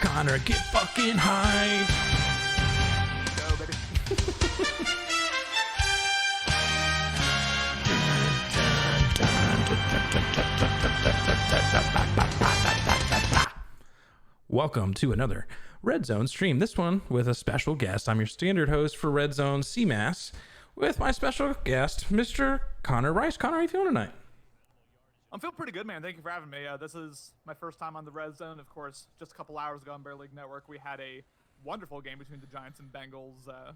Connor, get fucking high. Go, baby. Welcome to another RedZone stream. This one with a special guest. I'm your standard host for RedZone CMass with my special guest, Mr. Connor Rice. Connor, how are you feeling tonight? I'm feeling pretty good, man. Thank you for having me. This is my first time on the RedZone. Of course, just a couple hours ago on Bear League Network, we had a wonderful game between the Giants and Bengals. I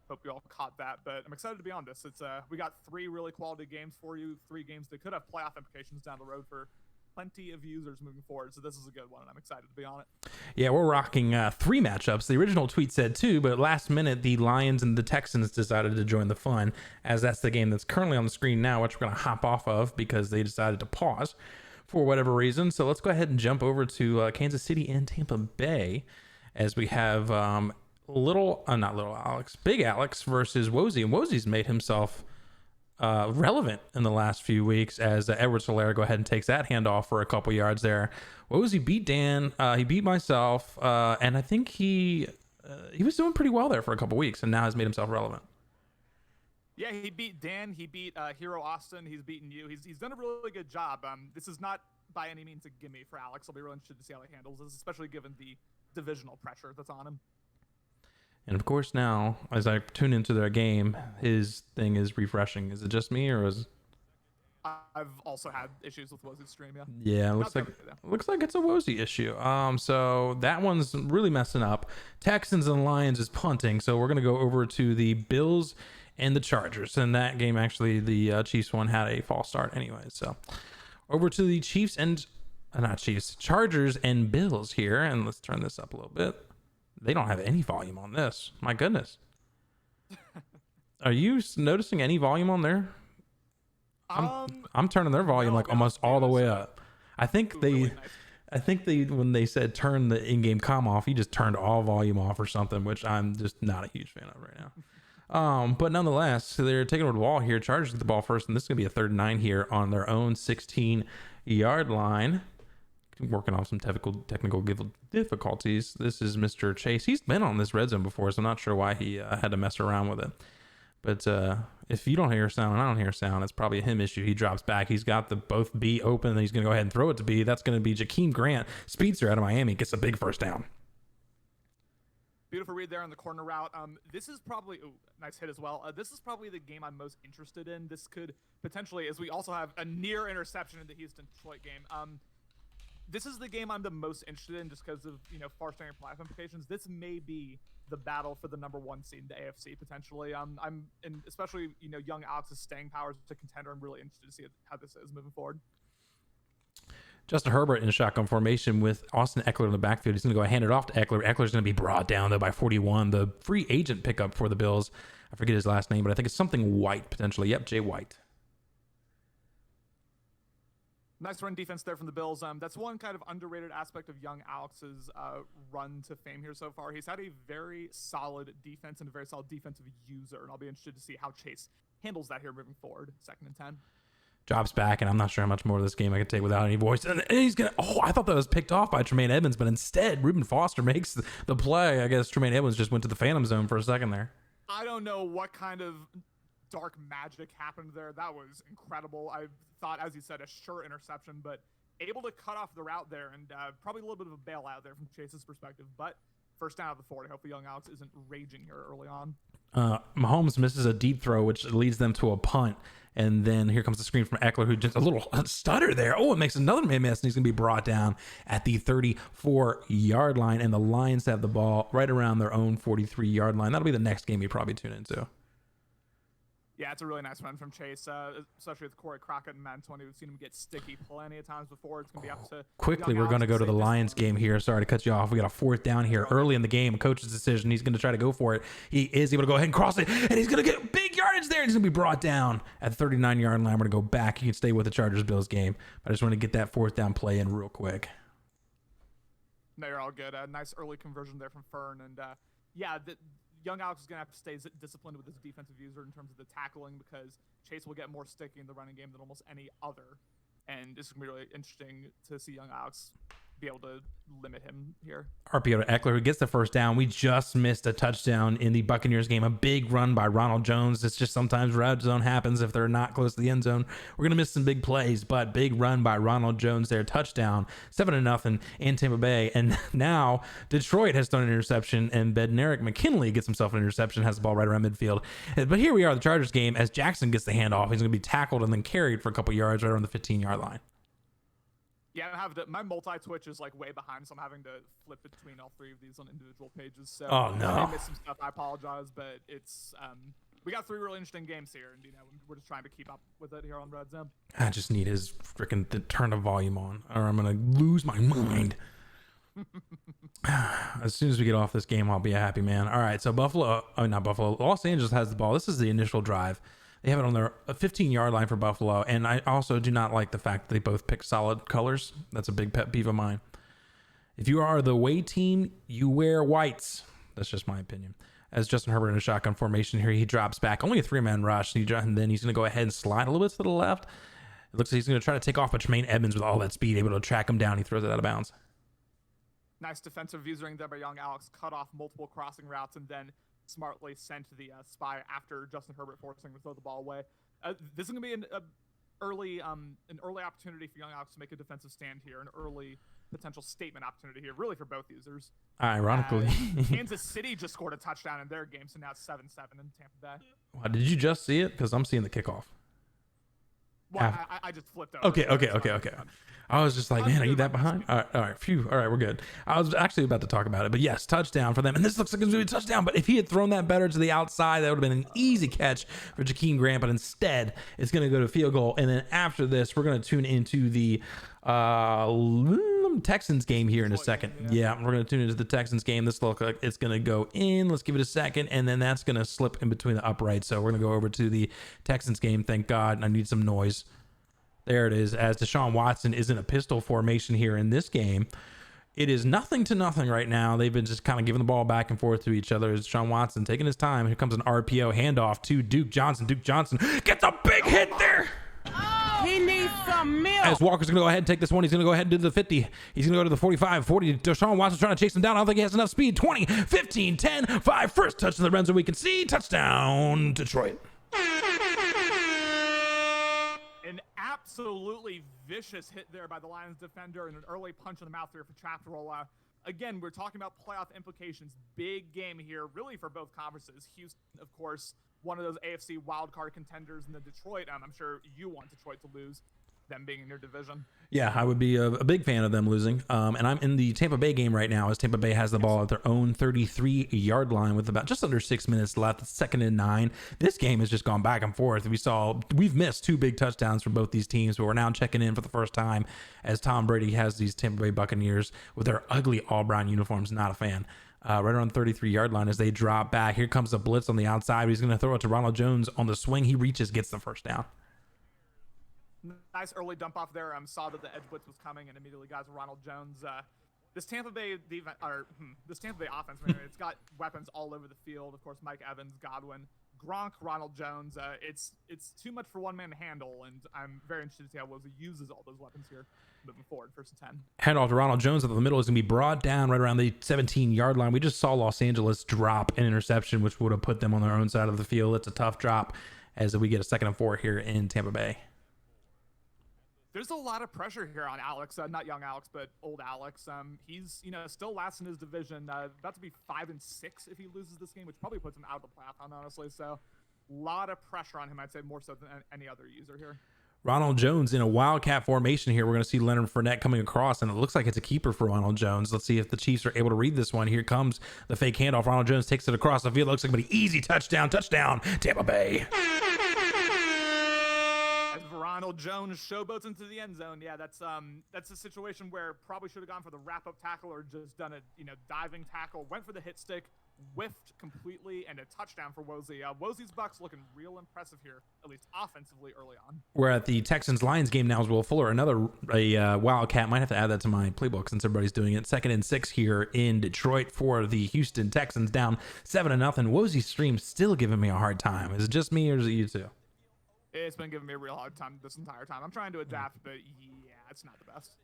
hope you all caught that, but I'm excited to be on this. We got three really quality games for you, three games that could have playoff implications down the road for plenty of users moving forward, so this is a good one, and I'm excited to be on it. Yeah, we're rocking three matchups. The original tweet said two, but last minute, the Lions and the Texans decided to join the fun, as that's the game that's currently on the screen now, which we're going to hop off of because they decided to pause for whatever reason. So let's go ahead and jump over to Kansas City and Tampa Bay, as we have Big Alex versus Wozy, and Wozy's made himself relevant in the last few weeks as Edwards-Helaire go ahead and takes that handoff for a couple yards there. Wozy beat Dan, he beat myself, and I think he was doing pretty well there for a couple weeks, and now has made himself relevant. Yeah, he beat Dan, he beat Hero Austin, he's beaten you. He's done a really good job. This is not by any means a gimme for Alex. I'll be really interested to see how he handles this, especially given the divisional pressure that's on him. And of course, now as I tune into their game, his thing is refreshing. Is it just me, or is? I've also had issues with Wozy's stream. Yeah. Yeah, it looks like it's a Wozy issue. So that one's really messing up. Texans and Lions is punting, so we're gonna go over to the Bills and the Chargers. And that game, actually, the Chiefs one had a false start anyway. So over to the Chiefs and Chargers and Bills here, and let's turn this up a little bit. They don't have any volume on this. My goodness. Are you noticing any volume on there? I'm turning their volume almost all the way up. I think they when they said turn the in-game comm off, he just turned all volume off or something, which I'm just not a huge fan of right now. But nonetheless, they're taking over the ball here. Chargers get the ball first, and this is gonna be a 3rd and 9 here on their own 16-yard line. Working off some technical difficulties. This is Mr. Chase. He's been on this red zone before, so I'm not sure why he had to mess around with it. But if you don't hear a sound and I don't hear a sound, it's probably a him issue. He drops back. He's got the both B open, and he's going to go ahead and throw it to B. That's going to be Jakeem Grant, speedster out of Miami, gets a big first down. Beautiful read there on the corner route. This is probably nice hit as well. This is probably the game I'm most interested in. This could potentially, as we also have a near interception in the Houston-Detroit game. This is the game I'm the most interested in just because of, far-stretching playoff implications. This may be the battle for the number 1 seed in the AFC, potentially. And especially, young Alex's staying power as a contender. I'm really interested to see how this is moving forward. Justin Herbert in a shotgun formation with Austin Eckler in the backfield. He's going to go hand it off to Eckler. Eckler's going to be brought down, though, by 41. The free agent pickup for the Bills. I forget his last name, but I think it's something White, potentially. Yep, Jay White. Nice run defense there from the Bills. That's one kind of underrated aspect of young Alex's run to fame here so far. He's had a very solid defense and a very solid defensive user, and I'll be interested to see how Chase handles that here moving forward. 2nd and 10. Drops back, and I'm not sure how much more of this game I can take without any voice. And he's going to... Oh, I thought that was picked off by Tremaine Edmonds, but instead, Reuben Foster makes the play. I guess Tremaine Edmonds just went to the phantom zone for a second there. I don't know what kind of dark magic happened there. That was incredible. I thought, as you said, a sure interception, but able to cut off the route there, and probably a little bit of a bailout there from Chase's perspective, but first down of the 40. Hopefully young Alex isn't raging here early on. Mahomes misses a deep throw, which leads them to a punt, and then here comes the screen from Eckler, who just a little stutter there. Oh, it makes another miss, and he's going to be brought down at the 34-yard line, and the Lions have the ball right around their own 43-yard line. That'll be the next game you probably tune into. Yeah, it's a really nice run from Chase, especially with Corey Crockett and Madden 20. We've seen him get sticky plenty of times before. It's going to be up to... Quickly, we're going to go to the Lions game here. Sorry to cut you off. We got a 4th down here early in the game. Coach's decision. He's going to try to go for it. He is able to go ahead and cross it, and he's going to get big yardage there. And he's going to be brought down at the 39-yard line. We're going to go back. You can stay with the Chargers-Bills game. But I just want to get that 4th down play in real quick. No, you're all good. Nice early conversion there from Fern. And, yeah, Young Alex is going to have to stay disciplined with his defensive user in terms of the tackling because Chase will get more sticky in the running game than almost any other. And it's going to be really interesting to see Young Alex be able to limit him here. RPO to Eckler, who gets the first down. We just missed a touchdown in the Buccaneers game. A big run by Ronald Jones. It's just sometimes red zone happens if they're not close to the end zone. We're going to miss some big plays, but big run by Ronald Jones there. Touchdown, 7-0 in Tampa Bay. And now Detroit has thrown an interception, and Bednarik McKinley gets himself an interception, has the ball right around midfield. But here we are, the Chargers game, as Jackson gets the handoff. He's going to be tackled and then carried for a couple yards right around the 15-yard line. Yeah, my multi-twitch is like way behind, so I'm having to flip between all three of these on individual pages. So oh no, I missed some stuff. I apologize, but it's we got 3 really interesting games here, and we're just trying to keep up with it here on RedZone. I just need his freaking turn the volume on, or I'm gonna lose my mind. As soon as we get off this game, I'll be a happy man. All right, so not Buffalo. Los Angeles has the ball. This is the initial drive. They have it on their 15-yard line for Buffalo, and I also do not like the fact that they both pick solid colors. That's a big pet peeve of mine. If you are the away team, you wear whites. That's just my opinion. As Justin Herbert in a shotgun formation here, he drops back. Only a 3-man rush, and then he's going to go ahead and slide a little bit to the left. It looks like he's going to try to take off, but Tremaine Edmonds with all that speed, able to track him down. He throws it out of bounds. Nice defensive usuring there by Young Alex. Cut off multiple crossing routes, and then smartly sent the spy after Justin Herbert forcing him to throw the ball away. This is going to be an early opportunity for Young Alex to make a defensive stand here, an early potential statement opportunity here, really for both users. Ironically, Kansas City just scored a touchdown in their game, so now it's 7-7 in Tampa Bay. Wow, did you just see it? Because I'm seeing the kickoff. Well, I just flipped over. Okay. I was just like, man, are you that behind? All right, phew. All right, we're good. I was actually about to talk about it, but yes, touchdown for them. And this looks like it's going to be a touchdown, but if he had thrown that better to the outside, that would have been an easy catch for Jakeem Grant, but instead, it's going to go to field goal. And then after this, we're going to tune into the Texans game here in a second. Yeah, we're going to tune into the Texans game. This looks like it's going to go in. Let's give it a second, and then that's going to slip in between the uprights. So we're going to go over to the Texans game. Thank God. I need some noise. There it is, as Deshaun Watson is in a pistol formation here in this game. It is 0-0 right now. They've been just kind of giving the ball back and forth to each other. As Deshaun Watson taking his time. Here comes an RPO handoff to Duke Johnson. Duke Johnson gets a big hit there. He needs some milk. As Walker's going to go ahead and take this one. He's going to go ahead and do the 50. He's going to go to the 45, 40. Deshaun Watson's trying to chase him down. I don't think he has enough speed. 20, 15, 10, 5. First touch in the red zone we can see. Touchdown, Detroit. An absolutely vicious hit there by the Lions defender and an early punch in the mouth there for Chaparral. Again, we're talking about playoff implications. Big game here, really, for both conferences. Houston, of course, one of those AFC wildcard contenders, and the Detroit. I'm sure you want Detroit to lose, them being in your division. Yeah, I would be a big fan of them losing. And I'm in the Tampa Bay game right now, as Tampa Bay has the ball at their own 33-yard line with about just under 6 minutes left. It's 2nd and 9. This game has just gone back and forth. We've missed 2 big touchdowns from both these teams, but we're now checking in for the first time as Tom Brady has these Tampa Bay Buccaneers with their ugly all-brown uniforms. Not a fan. Right around the 33-yard line as they drop back. Here comes a blitz on the outside. He's going to throw it to Ronald Jones on the swing. He reaches, gets the first down. Nice early dump off there. Saw that the edge blitz was coming and immediately got to Ronald Jones. This Tampa Bay offense, it's got weapons all over the field. Of course, Mike Evans, Godwin, Gronk, Ronald Jones. It's too much for one man to handle, and I'm very interested to see how Wozy uses all those weapons here moving forward. 1st and 10. Hand off to Ronald Jones at the middle is going to be brought down right around the 17-yard line. We just saw Los Angeles drop an interception, which would have put them on their own side of the field. It's a tough drop as we get a 2nd and 4 here in Tampa Bay. There's a lot of pressure here on Alex, not young Alex, but old Alex. He's still last in his division, about to be 5-6 if he loses this game, which probably puts him out of the playoff, honestly. So, a lot of pressure on him. I'd say more so than any other user here. Ronald Jones in a wildcat formation here. We're going to see Leonard Fournette coming across, and it looks like it's a keeper for Ronald Jones. Let's see if the Chiefs are able to read this one. Here comes the fake handoff. Ronald Jones takes it across the field. Looks like an easy touchdown, Tampa Bay. Ronald Jones showboats into the end zone. Yeah, that's a situation where probably should have gone for the wrap-up tackle or just done a diving tackle. Went for the hit stick, whiffed completely, and a touchdown for Wozy. Wozy's Bucks looking real impressive here, at least offensively early on. We're at the Texans-Lions game now as well. Fuller, another Wildcat. Might have to add that to my playbook since everybody's doing it. 2nd and 6 here in Detroit for the Houston Texans, down 7-0. Wozy's stream still giving me a hard time. Is it just me or is it you too? It's been giving me a real hard time this entire time. I'm trying to adapt, but yeah, it's not the best.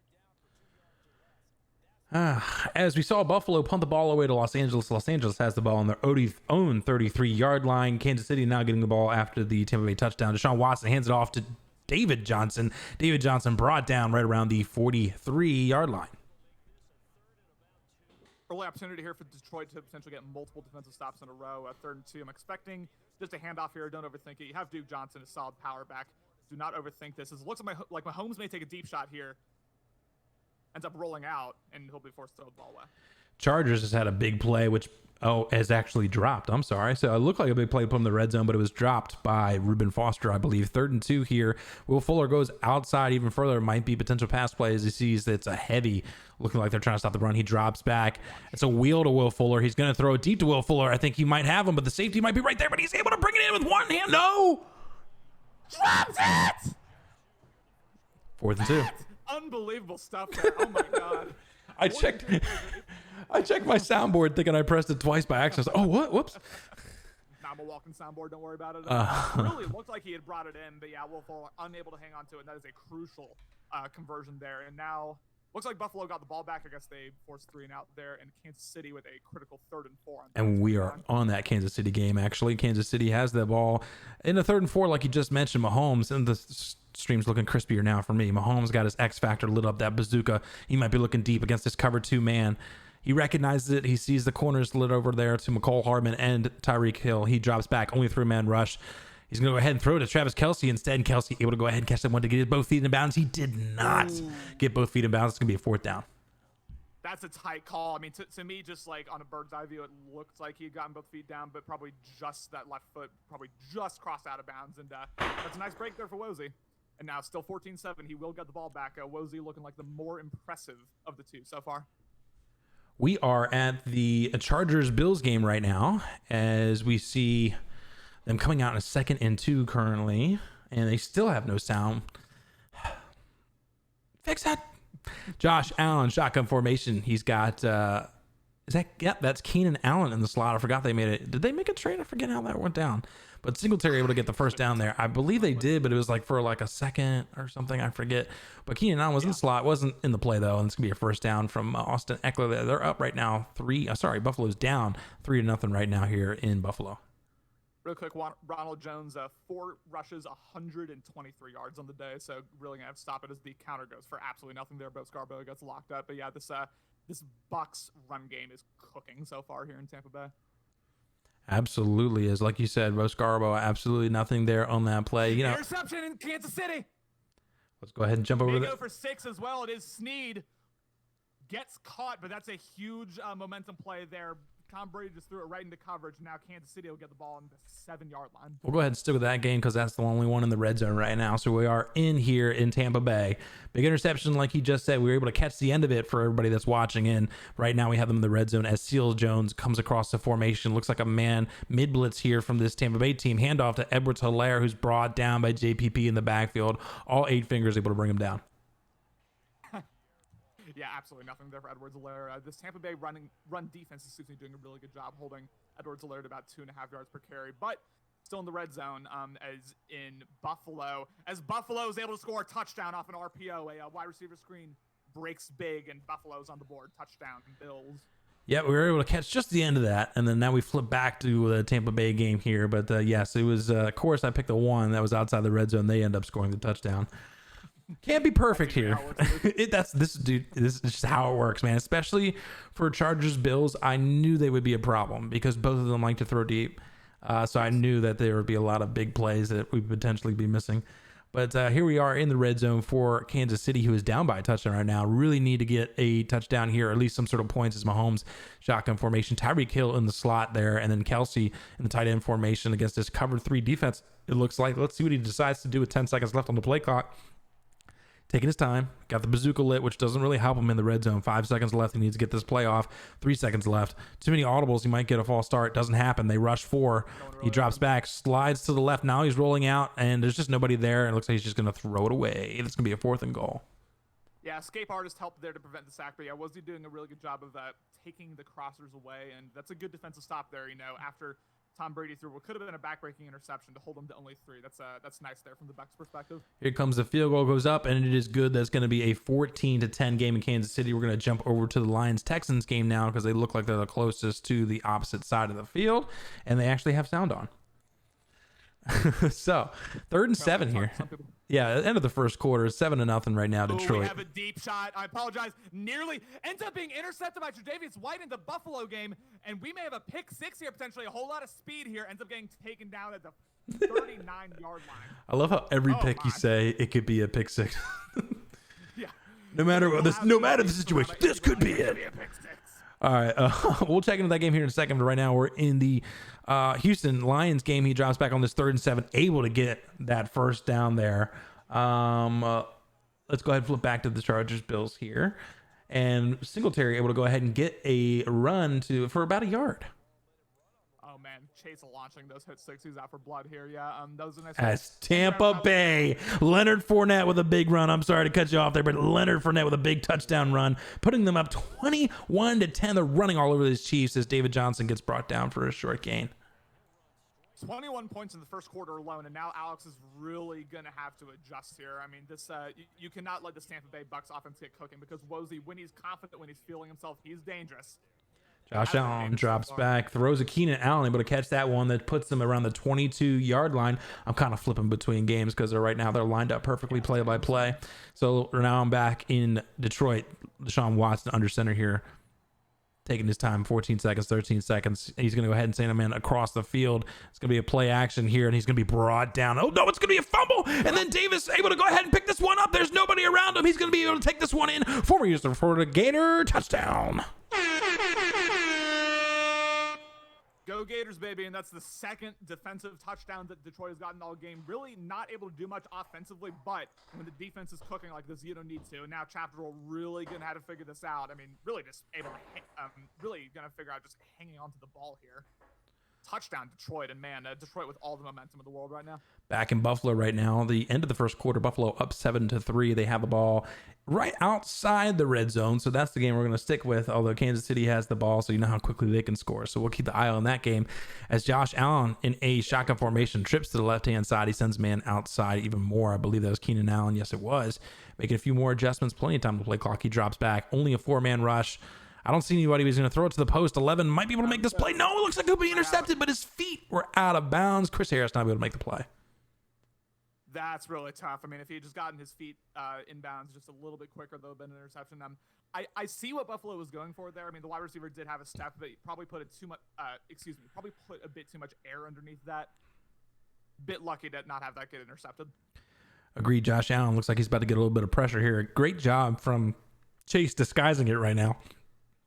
As we saw Buffalo punt the ball away to Los Angeles. Los Angeles has the ball on their own 33-yard line. Kansas City now getting the ball after the Tampa Bay touchdown. Deshaun Watson hands it off to David Johnson. David Johnson brought down right around the 43-yard line. Early opportunity here for Detroit to potentially get multiple defensive stops in a row. 3rd and 2. I'm expecting just a handoff here. Don't overthink it. You have Duke Johnson, a solid power back. Do not overthink this. It looks like Mahomes may take a deep shot here. Ends up rolling out, and he'll be forced to throw the ball away. Chargers has had a big play, which has actually dropped. I'm sorry. So it looked like a big play to put in the red zone, but it was dropped by Reuben Foster, I believe. 3rd and 2 here. Will Fuller goes outside even further. It might be potential pass play as he sees that it's a heavy, looking like they're trying to stop the run. He drops back. It's a wheel to Will Fuller. He's going to throw it deep to Will Fuller. I think he might have him, but the safety might be right there, but he's able to bring it in with one hand. No! Drops it! 4th and 2. Unbelievable stuff there. Oh my god. I checked my soundboard thinking I pressed it twice by accident. Oh, what? Whoops. I'm a walking soundboard. Don't worry about it. Really looked like he had brought it in, but yeah, Will Fuller unable to hang on to it. And that is a crucial conversion there. And now looks like Buffalo got the ball back. I guess they forced 3 and out there, and Kansas City with a critical 3rd and 4. And we are on that Kansas City game, actually. Kansas City has the ball in the 3rd and 4, like you just mentioned. Mahomes, and the stream's looking crispier now for me. Mahomes got his X factor, lit up that bazooka. He might be looking deep against this cover 2 man. He recognizes it. He sees the corners lit over there to McCole Hardman and Tyreek Hill. He drops back, only 3-man rush. He's going to go ahead and throw it to Travis Kelce instead. And Kelce able to go ahead and catch that one to get his both feet in bounds. He did not get both feet in bounds. It's going to be a 4th down. That's a tight call. I mean, to me, just like on a bird's eye view, it looked like he had gotten both feet down, but probably just that left foot probably just crossed out of bounds. And that's a nice break there for Wozy. And now still 14-7. He will get the ball back. Wozy looking like the more impressive of the two so far. We are at the Chargers-Bills game right now as we see them coming out in a 2nd and 2 currently, and they still have no sound. Fix that. Josh Allen, shotgun formation. He's got, that's Keenan Allen in the slot. I forgot they made it. Did they make a trade? I forget how that went down. But Singletary able to get the first down there. I believe they did, but it was like for like a second or something. I forget. But Keenan Allen was in the slot. Wasn't in the play, though. And it's going to be a first down from Austin Eckler. They're up right now. Buffalo's down 3-0 right now here in Buffalo. Real quick, Ronald Jones, 4 rushes, 123 yards on the day. So really going to have to stop it as the counter goes for absolutely nothing there. Bo Scarborough gets locked up. But yeah, this Bucks run game is cooking so far here in Tampa Bay. Absolutely is. Like you said, Bo Scarborough, absolutely nothing there on that play. You know, interception in Kansas City. Let's go ahead and jump over there. Go for 6 as well. It is Snead. Gets caught, but that's a huge momentum play there. Tom Brady just threw it right into coverage. Now Kansas City will get the ball on the 7-yard line. We'll go ahead and stick with that game because that's the only one in the red zone right now. So we are in here in Tampa Bay. Big interception, like he just said. We were able to catch the end of it for everybody that's watching in. Right now we have them in the red zone as Seals Jones comes across the formation. Looks like a man mid-blitz here from this Tampa Bay team. Handoff to Edwards-Helaire, who's brought down by JPP in the backfield. All 8 fingers able to bring him down. Yeah, absolutely nothing there for Edwards-Helaire. This Tampa Bay run defense is doing a really good job holding Edwards-Helaire at about 2.5 yards per carry, but still in the red zone as in Buffalo. As Buffalo is able to score a touchdown off an RPO, a wide receiver screen breaks big, and Buffalo's on the board. Touchdown, Bills. Yeah, we were able to catch just the end of that, and then now we flip back to the Tampa Bay game here. But yes, it was, of course, I picked the one that was outside the red zone. They end up scoring the touchdown. Can't be perfect here. This is just how it works, man. Especially for Chargers Bills, I knew they would be a problem because both of them like to throw deep. So I knew that there would be a lot of big plays that we'd potentially be missing. But here we are in the red zone for Kansas City, who is down by a touchdown right now. Really need to get a touchdown here, or at least some sort of points as Mahomes shotgun formation. Tyreek Hill in the slot there, and then Kelce in the tight end formation against this cover 3 defense. It looks like. Let's see what he decides to do with 10 seconds left on the play clock. taking his time, got the bazooka lit, which doesn't really help him in the red zone. 5 seconds left. He needs to get this play off. 3 seconds left. Too many audibles. He might get a false start. Doesn't happen. They rush 4. He drops back, slides to the left. Now he's rolling out, and there's just nobody there. It looks like he's just going to throw it away. It's going to be a 4th and goal. Yeah, escape artist helped there to prevent the sack, but yeah, was he doing a really good job of taking the crossers away, and that's a good defensive stop there, after Tom Brady threw what could have been a backbreaking interception to hold him to only 3. That's nice there from the Bucs perspective. Here comes the field goal, goes up, and it is good. That's going to be a 14-10 game in Kansas City. We're going to jump over to the Lions-Texans game now because they look like they're the closest to the opposite side of the field, and they actually have sound on. So 3rd and 7 here. Yeah, at the end of the first quarter, 7-0 right now, Detroit. We have a deep shot. I apologize. Nearly ends up being intercepted by Tre'Davious White in the Buffalo game, and we may have a pick 6 here potentially. A whole lot of speed here. Ends up getting taken down at the 39-yard line. I love how every pick you say it could be a pick 6. Yeah. No matter the situation, this could be it. All right, we'll check into that game here in a second. But right now, we're in the Houston Lions game. He drops back on this 3rd and 7, able to get that first down there. Let's go ahead and flip back to the Chargers Bills here, and Singletary able to go ahead and get a run for about a yard. Oh man, Chase launching those hit 6s out for blood here. Yeah, that was a nice. As Tampa Bay, Leonard Fournette with a big run. I'm sorry to cut you off there, but Leonard Fournette with a big touchdown run, putting them up 21-10. They're running all over these Chiefs as David Johnson gets brought down for a short gain. 21 points in the first quarter alone, and now Alex is really going to have to adjust here. I mean, this you cannot let the Tampa Bay Bucs offense get cooking because Wozy, when he's confident, when he's feeling himself, he's dangerous. Josh Allen drops back, throws a Keenan Allen, able to catch that one that puts them around the 22-yard line. I'm kind of flipping between games because they're lined up perfectly play by play. So now I'm back in Detroit. Deshaun Watson under center here, taking his time, 14 seconds, 13 seconds. He's going to go ahead and send him in across the field. It's going to be a play action here, and he's going to be brought down. Oh, no, it's going to be a fumble. And then Davis able to go ahead and pick this one up. There's nobody around him. He's going to be able to take this one in. Former user for the Gator touchdown. Go Gators, baby, and that's the 2nd defensive touchdown that Detroit has gotten all game. Really not able to do much offensively, but when the defense is cooking like this, you don't need to. Now Chapterell really going to have to figure this out. I mean, really just able to, really going to figure out just hanging on to the ball here. Touchdown Detroit, and man, Detroit with all the momentum in the world right now. Back in Buffalo right now, the end of the first quarter, Buffalo up 7-3. They have the ball right outside the red zone, so that's the game we're going to stick with, although Kansas City has the ball, so you know how quickly they can score. So we'll keep the eye on that game as Josh Allen in a shotgun formation trips to the left-hand side. He sends man outside even more. I believe that was Keenan Allen. Yes, it was. Making a few more adjustments, plenty of time to play clock. He drops back. Only a 4-man rush. I don't see anybody who's going to throw it to the post. 11 might be able to make this play. No, it looks like he'll be intercepted, but his feet were out of bounds. Chris Harris not able to make the play. That's really tough. I mean, if he had just gotten his feet inbounds just a little bit quicker, there would have been an interception. I see what Buffalo was going for there. I mean, the wide receiver did have a step, but he probably put probably put a bit too much air underneath that. Bit lucky to not have that get intercepted. Agreed. Josh Allen looks like he's about to get a little bit of pressure here. Great job from Chase disguising it right now.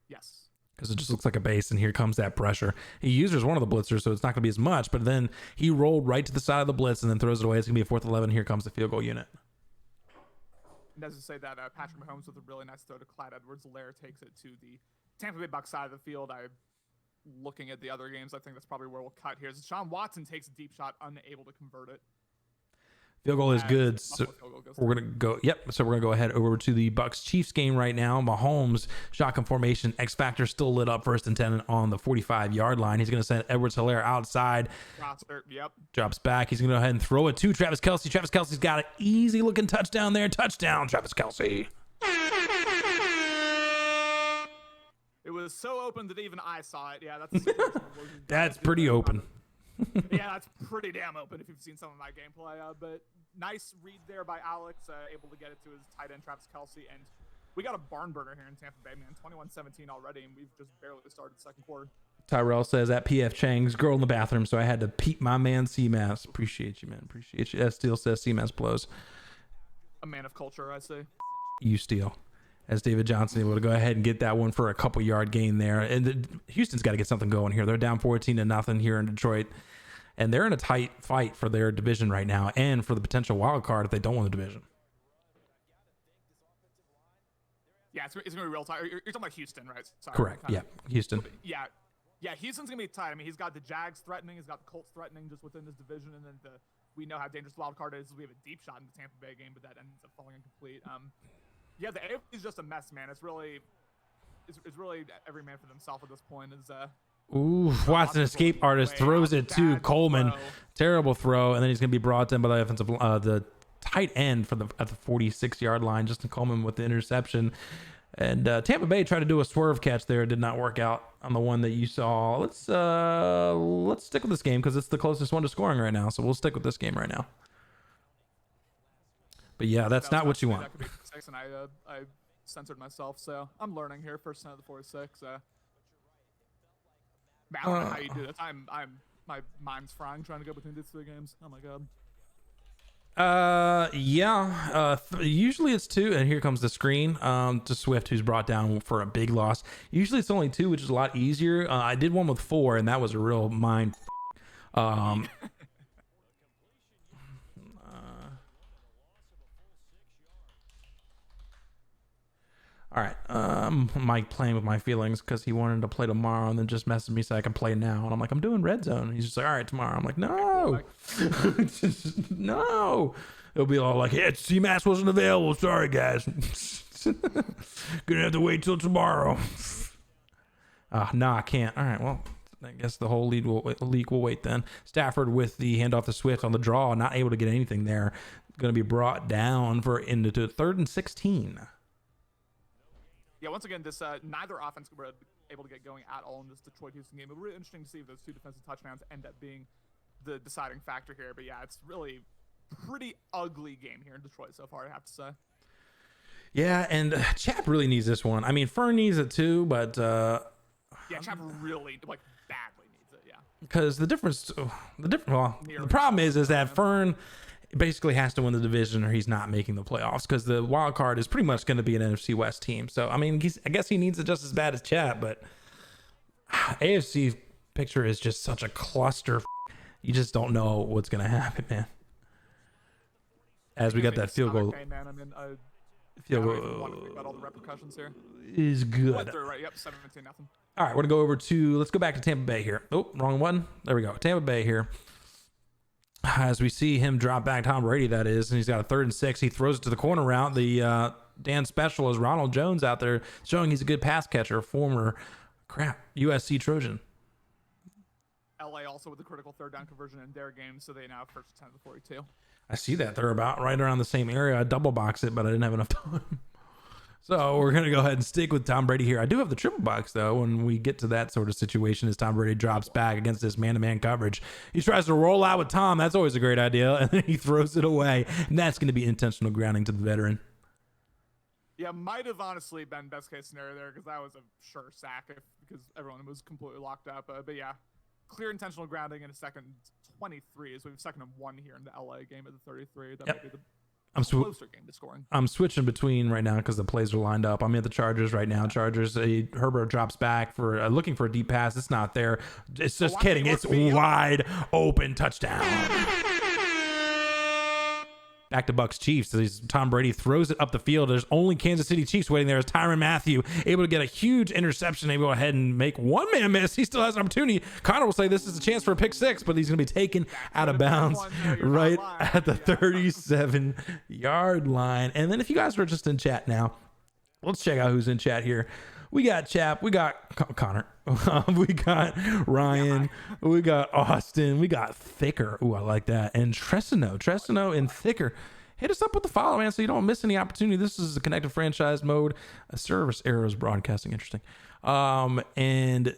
Yes. Because it just looks like a base, and here comes that pressure. He uses one of the blitzers, so it's not going to be as much, but then he rolled right to the side of the blitz and then throws it away. It's going to be a 4th 11. Here comes the field goal unit. And as to say that Patrick Mahomes with a really nice throw to Clyde Edwards-Helaire takes it to the Tampa Bay Bucs side of the field. Looking at the other games, I think that's probably where we'll cut here. Deshaun Watson takes a deep shot, unable to convert it. Field goal is good. So we're going to go. Yep. So we're going to go ahead over to the Bucs Chiefs game right now. Mahomes shotgun formation. X Factor still lit up 1st and 10 on the 45-yard line. He's going to send Edwards-Helaire outside. Yep. Drops back. He's going to go ahead and throw it to Travis Kelce. Travis Kelce's got an easy looking touchdown there. Touchdown, Travis Kelce. It was so open that even I saw it. Yeah, that's that's pretty open. Yeah, that's pretty damn open if you've seen some of my gameplay. But nice read there by Alex, able to get it to his tight end, Travis Kelce. And we got a barn burner here in Tampa Bay, man. 21-17 already, and we've just barely started the second quarter. Tyrell says, at PF Chang's girl in the bathroom, so I had to peep my man CMass. Appreciate you, man. Appreciate you. S Steel says CMass blows. A man of culture, I say. You Steel. As David Johnson able to go ahead and get that one for a couple yard gain there. And Houston's got to get something going here. They're down 14-0 here in Detroit. And they're in a tight fight for their division right now and for the potential wild card if they don't win the division. Yeah, it's gonna be real tight. You're talking about Houston, right? Sorry, Correct. Yeah, Houston. Yeah, Houston's gonna be tight. I mean, he's got the Jags threatening, he's got the Colts threatening just within this division, and then we know how dangerous the wild card is. We have a deep shot in the Tampa Bay game, but that ends up falling incomplete. Yeah, the AFC is just a mess, man. It's really every man for themselves at this point. Ooh, Watson, escape artist, throws it to Coleman. Terrible throw, and then he's going to be brought in by the offensive, the tight end at the 46-yard line. Justin Coleman with the interception. And Tampa Bay tried to do a swerve catch there. It did not work out on the one that you saw. Let's stick with this game because it's the closest one to scoring right now. So we'll stick with this game right now. But yeah, that's not what you want. That could be 6, and I censored myself, so I'm learning here. First time of the 46. I don't know how you do this. My mind's frying trying to go between these 3 games. Oh my god. Yeah. Usually it's 2, and here comes the screen to Swift, who's brought down for a big loss. Usually it's only 2, which is a lot easier. I did one with 4, and that was a real mind. All right. Mike playing with my feelings because he wanted to play tomorrow and then just messaged me so I can play now. And I'm like, I'm doing RedZone. And he's just like, all right, tomorrow. I'm like, no. No. It'll be all like, yeah, CMass wasn't available. Sorry, guys. Gonna have to wait till tomorrow. No, I can't. All right, well, I guess the whole league will wait then. Stafford with the handoff to Swift on the draw, not able to get anything there. Going to be brought down into 3rd and 16. Yeah, once again, this neither offense were able to get going at all in this Detroit-Houston game. It was really interesting to see if those 2 defensive touchdowns end up being the deciding factor here. But yeah, it's really pretty ugly game here in Detroit so far, I have to say. Yeah, and Chap really needs this one. I mean, Fern needs it too, but yeah, Chap really badly needs it. Yeah, because the problem is that Fern basically has to win the division or he's not making the playoffs because the wild card is pretty much going to be an NFC West team. So, I mean, I guess he needs it just as bad as Chat, but AFC picture is just such a cluster. You just don't know what's going to happen, man. As we got that field goal. Okay, man. I mean, field goal about all the repercussions here. Is good. Went through, right? Yep, 17-0. All right, we're going to go let's go back to Tampa Bay here. Oh, wrong one. There we go. Tampa Bay here. As we see him drop back, Tom Brady, that is, and he's got a 3rd and 6. He throws it to the corner route. The Dan Special is Ronald Jones out there showing he's a good pass catcher, former USC Trojan. LA also with a critical 3rd down conversion in their game, so they now have 1st and 10 to the 42. I see that. They're about right around the same area. I double box it, but I didn't have enough time. So we're going to go ahead and stick with Tom Brady here. I do have the triple box, though, when we get to that sort of situation as Tom Brady drops back against this man-to-man coverage. He tries to roll out with Tom. That's always a great idea. And then he throws it away. And that's going to be intentional grounding to the veteran. Yeah, might have honestly been best-case scenario there because that was a sure sack because everyone was completely locked up. But yeah, clear intentional grounding in a 2nd 23 as we have 2nd and 1 here in the LA game at the 33. That might be the closer game to scoring. I'm switching between right now because the plays are lined up. I'm at the Chargers right now. Chargers, Herbert drops back for looking for a deep pass. It's not there. It's just kidding. It's wide open touchdown. Back to Bucks Chiefs. Tom Brady throws it up the field. There's only Kansas City Chiefs waiting there as Tyrann Mathieu able to get a huge interception. They go ahead and make one man miss. He still has an opportunity. Connor will say this is a chance for a pick 6, but he's going to be taken out of bounds right at the 37-yard line. And then if you guys are just in chat now, let's check out who's in chat here. We got Chap, we got Connor, we got Ryan, we got Austin, we got Thicker. Ooh, I like that. And Tressino and Thicker. Hit us up with the follow, man, so you don't miss any opportunity. This is a connected franchise mode, a service arrows broadcasting. Interesting. And,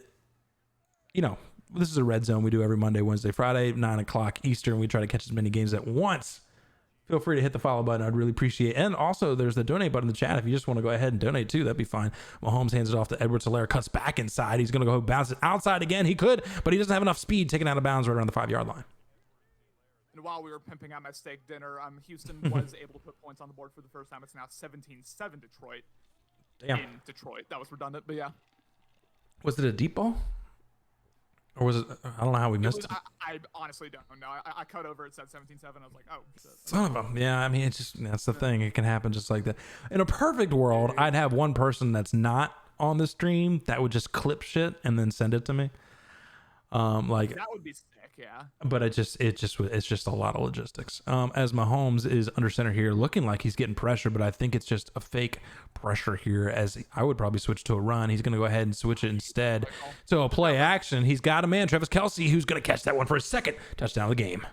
you know, this is a RedZone we do every Monday, Wednesday, Friday, 9 o'clock Eastern. We try to catch as many games at once. Feel free to hit the follow button. I'd really appreciate it. And also, there's the donate button in the chat. If you just want to go ahead and donate too, that'd be fine. Mahomes hands it off to Edwards-Helaire, cuts back inside. He's going to go bounce it outside again. He could, but he doesn't have enough speed, taken out of bounds right around the 5-yard line. And while we were pimping out my steak dinner, Houston was able to put points on the board for the first time. It's now 17-7 Detroit. Damn. In Detroit. That was redundant, but yeah. Was it a deep ball? Or was it? I don't know how we missed it. I honestly don't know. I cut over. It said 17-7. I was like, oh, shit. Son of a, yeah. I mean, it's just, that's the thing. It can happen just like that. In a perfect world, I'd have one person that's not on the stream that would just clip shit and then send it to me. Like that would be sick, yeah. But it's just a lot of logistics. As Mahomes is under center here, looking like he's getting pressure, but I think it's just a fake pressure here. As I would probably switch to a run, he's going to go ahead and switch it instead. So a play action. He's got a man, Travis Kelce, who's going to catch that one for his second touchdown of the game.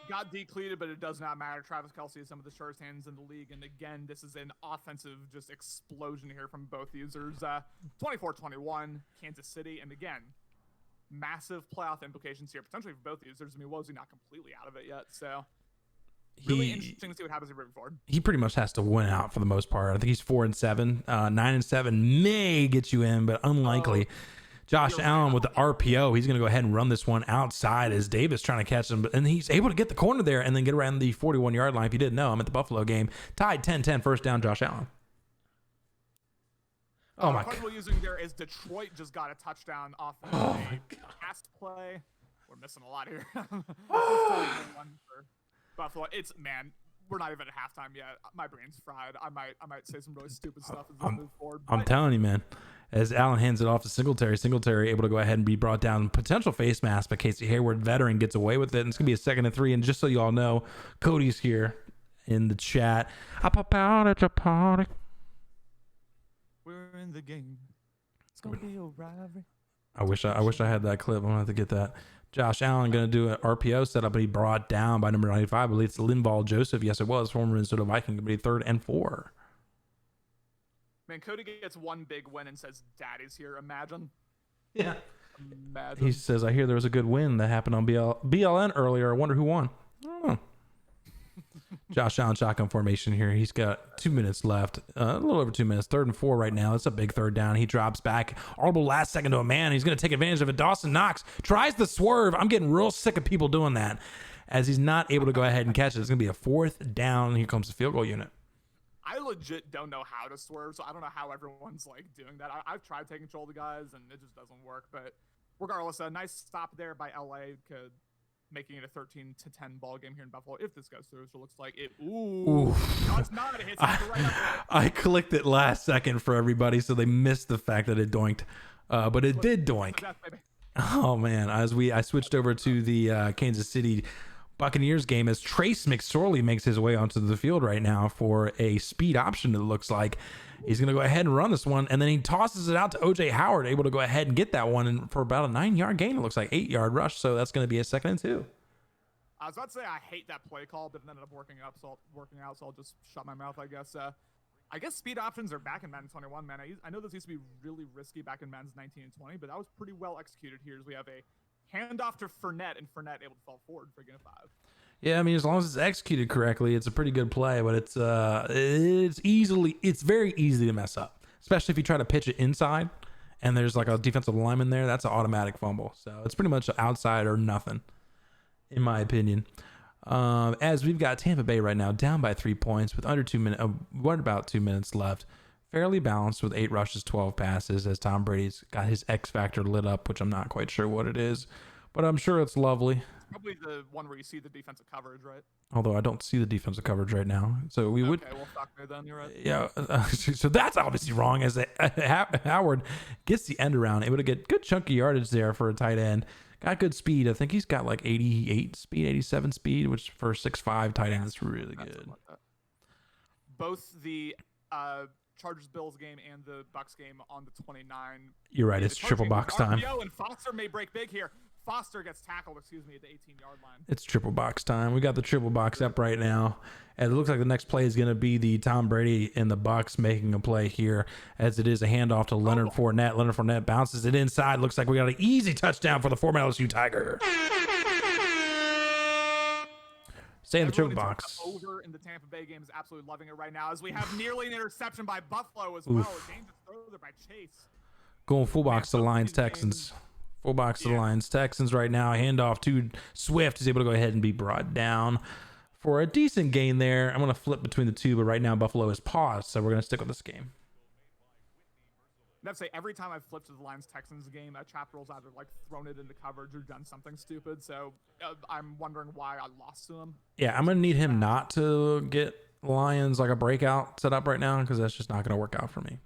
Got decleated, but it does not matter. Travis Kelce is some of the surest hands in the league, and again, this is an offensive just explosion here from both users. 24-21, Kansas City, and again, massive playoff implications here, potentially for both users. I mean, Wozzy not completely out of it yet, so really interesting to see what happens here moving forward. He pretty much has to win out for the most part. I think he's 4-7. 9-7 may get you in, but unlikely. Josh Allen with the RPO. He's going to go ahead and run this one outside as Davis trying to catch him. And he's able to get the corner there and then get around the 41-yard line. If you didn't know, I'm at the Buffalo game. Tied 10-10, first down, Josh Allen. Oh, my God. Using there is Detroit just got a touchdown off of a pass play. We're missing a lot here. For Buffalo. Man, we're not even at halftime yet. My brain's fried. I might say some really stupid stuff as we move forward. I'm telling you, man. As Allen hands it off to Singletary able to go ahead and be brought down. Potential face mask, but Casey Hayward, veteran, gets away with it. And it's going to be a 2nd and 3. And just so you all know, Cody's here in the chat. I pop out at your party. We're in the game. It's going to be a rivalry. I wish I had that clip. I'm going to have to get that. Josh Allen going to do an RPO setup, but he brought down by number 95. I believe it's Linval Joseph. Yes, it was. Former Minnesota Viking. Going to be 3rd and 4. Man, Cody gets one big win and says, Daddy's here. Imagine. Yeah. Imagine. He says, I hear there was a good win that happened on BLN earlier. I wonder who won. I don't know. Josh Allen shotgun formation here. He's got 2 minutes left. A little over 2 minutes. 3rd and 4 right now. It's a big 3rd down. He drops back. Audible last second to a man. He's going to take advantage of it. Dawson Knox tries the swerve. I'm getting real sick of people doing that. As he's not able to go ahead and catch it. It's going to be a 4th down. Here comes the field goal unit. I legit don't know how to swerve, so I don't know how everyone's like doing that. I've tried taking control of the guys, and it just doesn't work. But regardless, a nice stop there by LA, making it a 13-10 ball game here in Buffalo. If this goes through, so it looks like it. Ooh. No, it's not. It hits right up. I clicked it last second for everybody, so they missed the fact that it doinked. But it did doink. Oh man! I switched over to the Kansas City Buccaneers game as Trace McSorley makes his way onto the field right now for a speed option. It looks like he's going to go ahead and run this one, and then he tosses it out to OJ Howard, able to go ahead and get that one and for about a 9-yard gain. It looks like 8-yard rush, so that's going to be a 2nd and 2. I was about to say I hate that play call, but it ended up working out, so I'll just shut my mouth, I guess. I guess speed options are back in Madden 21, man. I know those used to be really risky back in Madden's 19 and 20, but that was pretty well executed here as we have a handoff to Fournette, and Fournette able to fall forward for a gain of 5. Yeah, I mean, as long as it's executed correctly, it's a pretty good play, but it's very easy to mess up, especially if you try to pitch it inside and there's like a defensive lineman there. That's an automatic fumble. So it's pretty much outside or nothing, in my opinion. As we've got Tampa Bay right now down by 3 points with under 2 minutes, about 2 minutes left. Fairly balanced with 8 rushes, 12 passes, as Tom Brady's got his X factor lit up, which I'm not quite sure what it is, but I'm sure it's lovely. It's probably the one where you see the defensive coverage, right? Although I don't see the defensive coverage right now, so we would. Okay, well, fuck me then. You're right. Yeah, so that's obviously wrong. As Howard gets the end around, able to get good chunky yardage there for a tight end. Got good speed. I think he's got like 88 speed, 87 speed, which for 6'5" tight end is really good. Like both the Chargers-Bills game and the Bucks game on the 29. You're right. It's triple box time. And Foster may break big here. Foster gets tackled, at the 18-yard line. It's triple box time. We got the triple box up right now. And it looks like the next play is going to be the Tom Brady and the Bucks making a play here, as it is a handoff to Leonard Fournette. Leonard Fournette bounces it inside. Looks like we got an easy touchdown for the former LSU Tiger. Stay in the triple box. Over in the Tampa Bay game is absolutely loving it right now, as we have nearly an interception by Buffalo as well. A dangerous throw there by Chase. Going full box to the Lions Texans. Full box to the Lions Texans right now. Handoff to Swift. Is able to go ahead and be brought down for a decent gain there. I'm going to flip between the two, but right now Buffalo is paused, so we're going to stick with this game. I have to say, every time I've flipped to the Lions Texans game, a Chaparral's either like thrown it into coverage or done something stupid. So I'm wondering why I lost to him. Yeah, I'm gonna need him not to get Lions like a breakout set up right now, because that's just not gonna work out for me.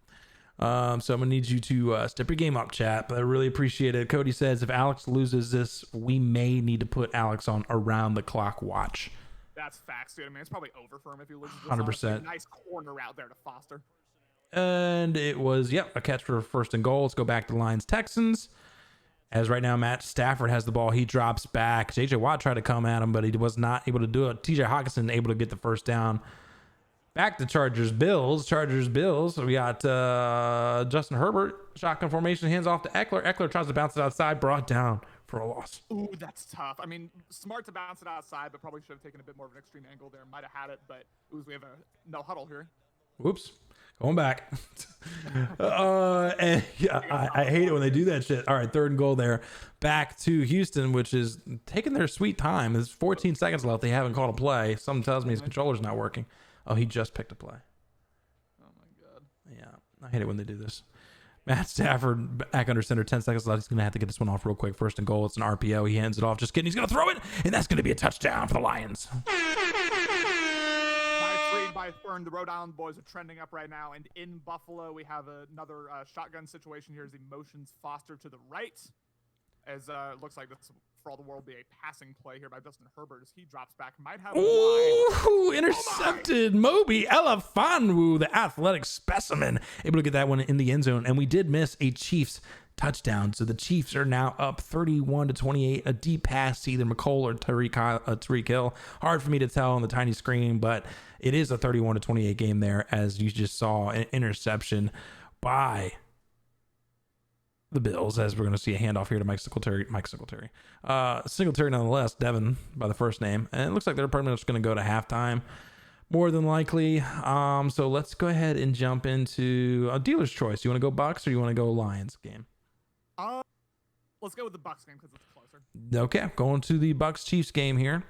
So I'm gonna need you to step your game up, chat. But I really appreciate it. Cody says if Alex loses this, we may need to put Alex on around the clock watch. That's facts, dude. I mean, it's probably over for him if he loses. 100%. Nice corner out there to Foster. And it was, a catch for first and goal. Let's go back to Lions Texans. As right now, Matt Stafford has the ball. He drops back. J.J. Watt tried to come at him, but he was not able to do it. T.J. Hawkinson able to get the first down. Back to Chargers Bills. So we got Justin Herbert. Shotgun formation, hands off to Eckler. Eckler tries to bounce it outside, brought down for a loss. Ooh, that's tough. I mean, smart to bounce it outside, but probably should have taken a bit more of an extreme angle there. Might have had it, but we have a no huddle here. Whoops. Going back. And yeah, I hate it when they do that shit. All right, third and goal there. Back to Houston, which is taking their sweet time. There's 14 seconds left. They haven't called a play. Something tells me his controller's not working. Oh, he just picked a play. Oh, my God. Yeah, I hate it when they do this. Matt Stafford back under center, 10 seconds left. He's going to have to get this one off real quick. First and goal. It's an RPO. He hands it off. Just kidding. He's going to throw it, and that's going to be a touchdown for the Lions. By Fern, the Rhode Island boys are trending up right now, and in Buffalo we have another shotgun situation here as he motions Foster to the right, as it looks like this for all the world be a passing play here by Justin Herbert as he drops back, might have ooh, intercepted. Moby Elefanwu, the athletic specimen, able to get that one in the end zone, and we did miss a Chiefs touchdown, so the Chiefs are now up 31-28. A deep pass to either McCole or Tyreek Hill. Hard for me to tell on the tiny screen, but it is a 31-28 game there, as you just saw an interception by the Bills, as we're going to see a handoff here to Mike Singletary. Singletary nonetheless, Devin by the first name, and it looks like they're pretty much going to go to halftime, more than likely. So let's go ahead and jump into a dealer's choice. You want to go Bucks or you want to go Lions game? Let's go with the Bucks game because it's closer. Okay, going to the Bucks Chiefs game here.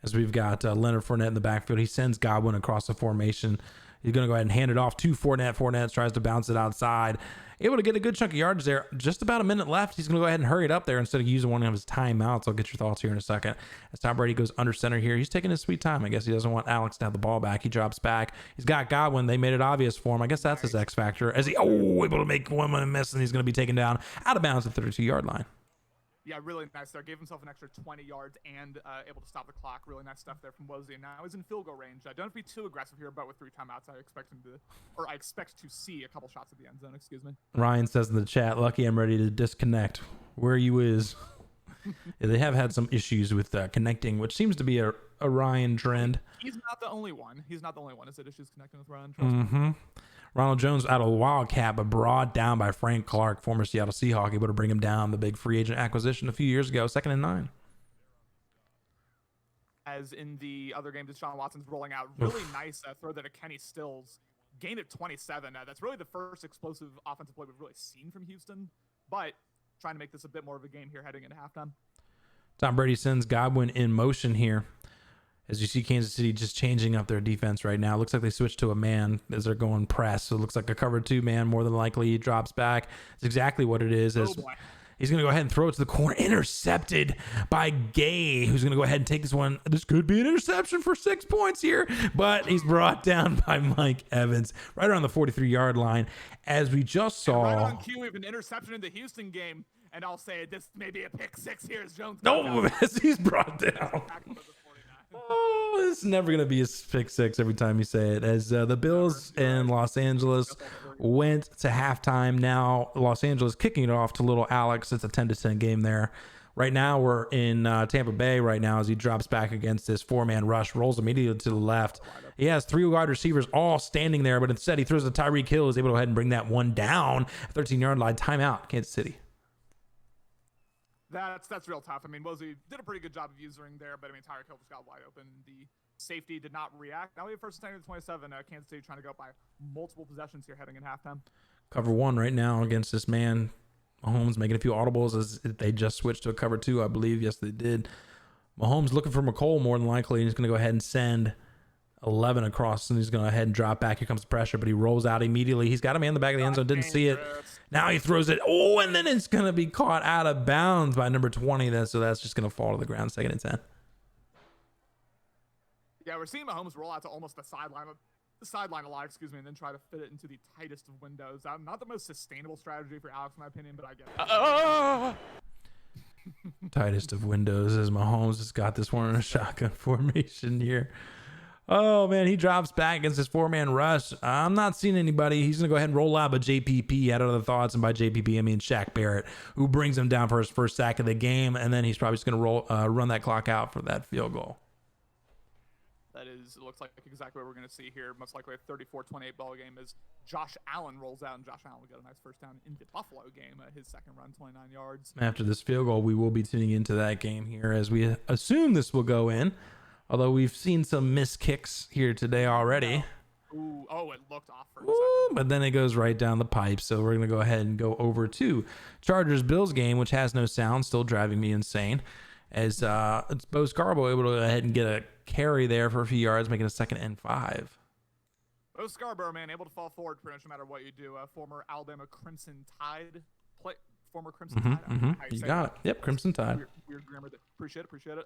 As we've got Leonard Fournette in the backfield. He sends Godwin across the formation. He's going to go ahead and hand it off to Fournette. Fournette tries to bounce it outside. Able to get a good chunk of yards there. Just about a minute left. He's going to go ahead and hurry it up there instead of using one of his timeouts. I'll get your thoughts here in a second. As Tom Brady goes under center here, he's taking his sweet time. I guess he doesn't want Alex to have the ball back. He drops back. He's got Godwin. They made it obvious for him. I guess that's his X factor. As he, able to make one and miss, and he's going to be taken down out of bounds at the 32-yard line. Yeah, really nice there. Gave himself an extra 20 yards and able to stop the clock. Really nice stuff there from Wozie. And now he's in field goal range. Don't have to be too aggressive here, but with 3 timeouts, I expect to see a couple shots at the end zone. Excuse me. Ryan says in the chat, "Lucky I'm ready to disconnect." Where you is? Yeah, they have had some issues with connecting, which seems to be a Ryan trend. He's not the only one. Is it issues connecting with Ryan? Mm-hmm. Ronald Jones out of Wildcat, but brought down by Frank Clark, former Seattle Seahawk, able to bring him down. The big free agent acquisition a few years ago, 2nd and 9. As in the other game, Deshaun Watson's rolling out. Really nice throw there to Kenny Stills. Gained at 27. That's really the first explosive offensive play we've really seen from Houston, but trying to make this a bit more of a game here heading into halftime. Tom Brady sends Godwin in motion here. As you see Kansas City just changing up their defense right now. Looks like they switched to a man as they're going press. So it looks like a cover 2 man. More than likely he drops back. It's exactly what it is. As he's going to go ahead and throw it to the corner. Intercepted by Gay, who's going to go ahead and take this one. This could be an interception for 6 points here. But he's brought down by Mike Evans right around the 43-yard line. As we just saw. And right on cue, we have an interception in the Houston game. And I'll say this may be a pick 6 here as Jones. No, as he's brought down. Oh, it's never going to be a pick 6 every time you say it. As the Bills and Los Angeles went to halftime. Now Los Angeles kicking it off to little Alex. It's a 10-10 game there. Right now we're in Tampa Bay right now as he drops back against this 4-man rush, rolls immediately to the left. He has 3 wide receivers all standing there, but instead he throws to Tyreek Hill, is able to go ahead and bring that one down. 13-yard line, timeout, Kansas City. That's real tough. I mean, Wozie did a pretty good job of using there, but I mean, Tyreek Hill just got wide open. The safety did not react. Now we have first and 10 to 27. Kansas City trying to go up by multiple possessions here heading in halftime. Cover 1 right now against this man. Mahomes making a few audibles as they just switched to a cover 2, I believe. Yes, they did. Mahomes looking for McCole more than likely. He's going to go ahead and send 11 across, and he's going to go ahead and drop back. Here comes the pressure, but he rolls out immediately. He's got a man in the back of the end zone, didn't see it. Now he throws it. Oh, and then it's going to be caught out of bounds by number 20. So that's just going to fall to the ground. 2nd and 10. Yeah, we're seeing Mahomes roll out to almost the sideline alive, and then try to fit it into the tightest of windows. Not the most sustainable strategy for Alex, in my opinion, but I get it. Tightest of windows as Mahomes has got this one in a shotgun formation here. Oh, man, he drops back against his 4-man rush. I'm not seeing anybody. He's going to go ahead and roll out, but JPP had other thoughts, and by JPP, I mean Shaq Barrett, who brings him down for his first sack of the game, and then he's probably just going to run that clock out for that field goal. It looks like exactly what we're going to see here. Most likely a 34-28 ball game as Josh Allen rolls out, and Josh Allen will get a nice first down in the Buffalo game. His second run, 29 yards. After this field goal, we will be tuning into that game here as we assume this will go in, although we've seen some missed kicks here today already. Ooh, it looked off for a second. But then it goes right down the pipe, so we're going to go ahead and go over to Chargers-Bills game, which has no sound, still driving me insane, as it's Bo Scarborough able to go ahead and get a carry there for a few yards, making a 2nd and 5. Bo Scarborough, man, able to fall forward pretty much no matter what you do. Former Alabama Crimson Tide former Crimson Tide. You got it. Yep, Crimson Tide. Weird grammar. Appreciate it.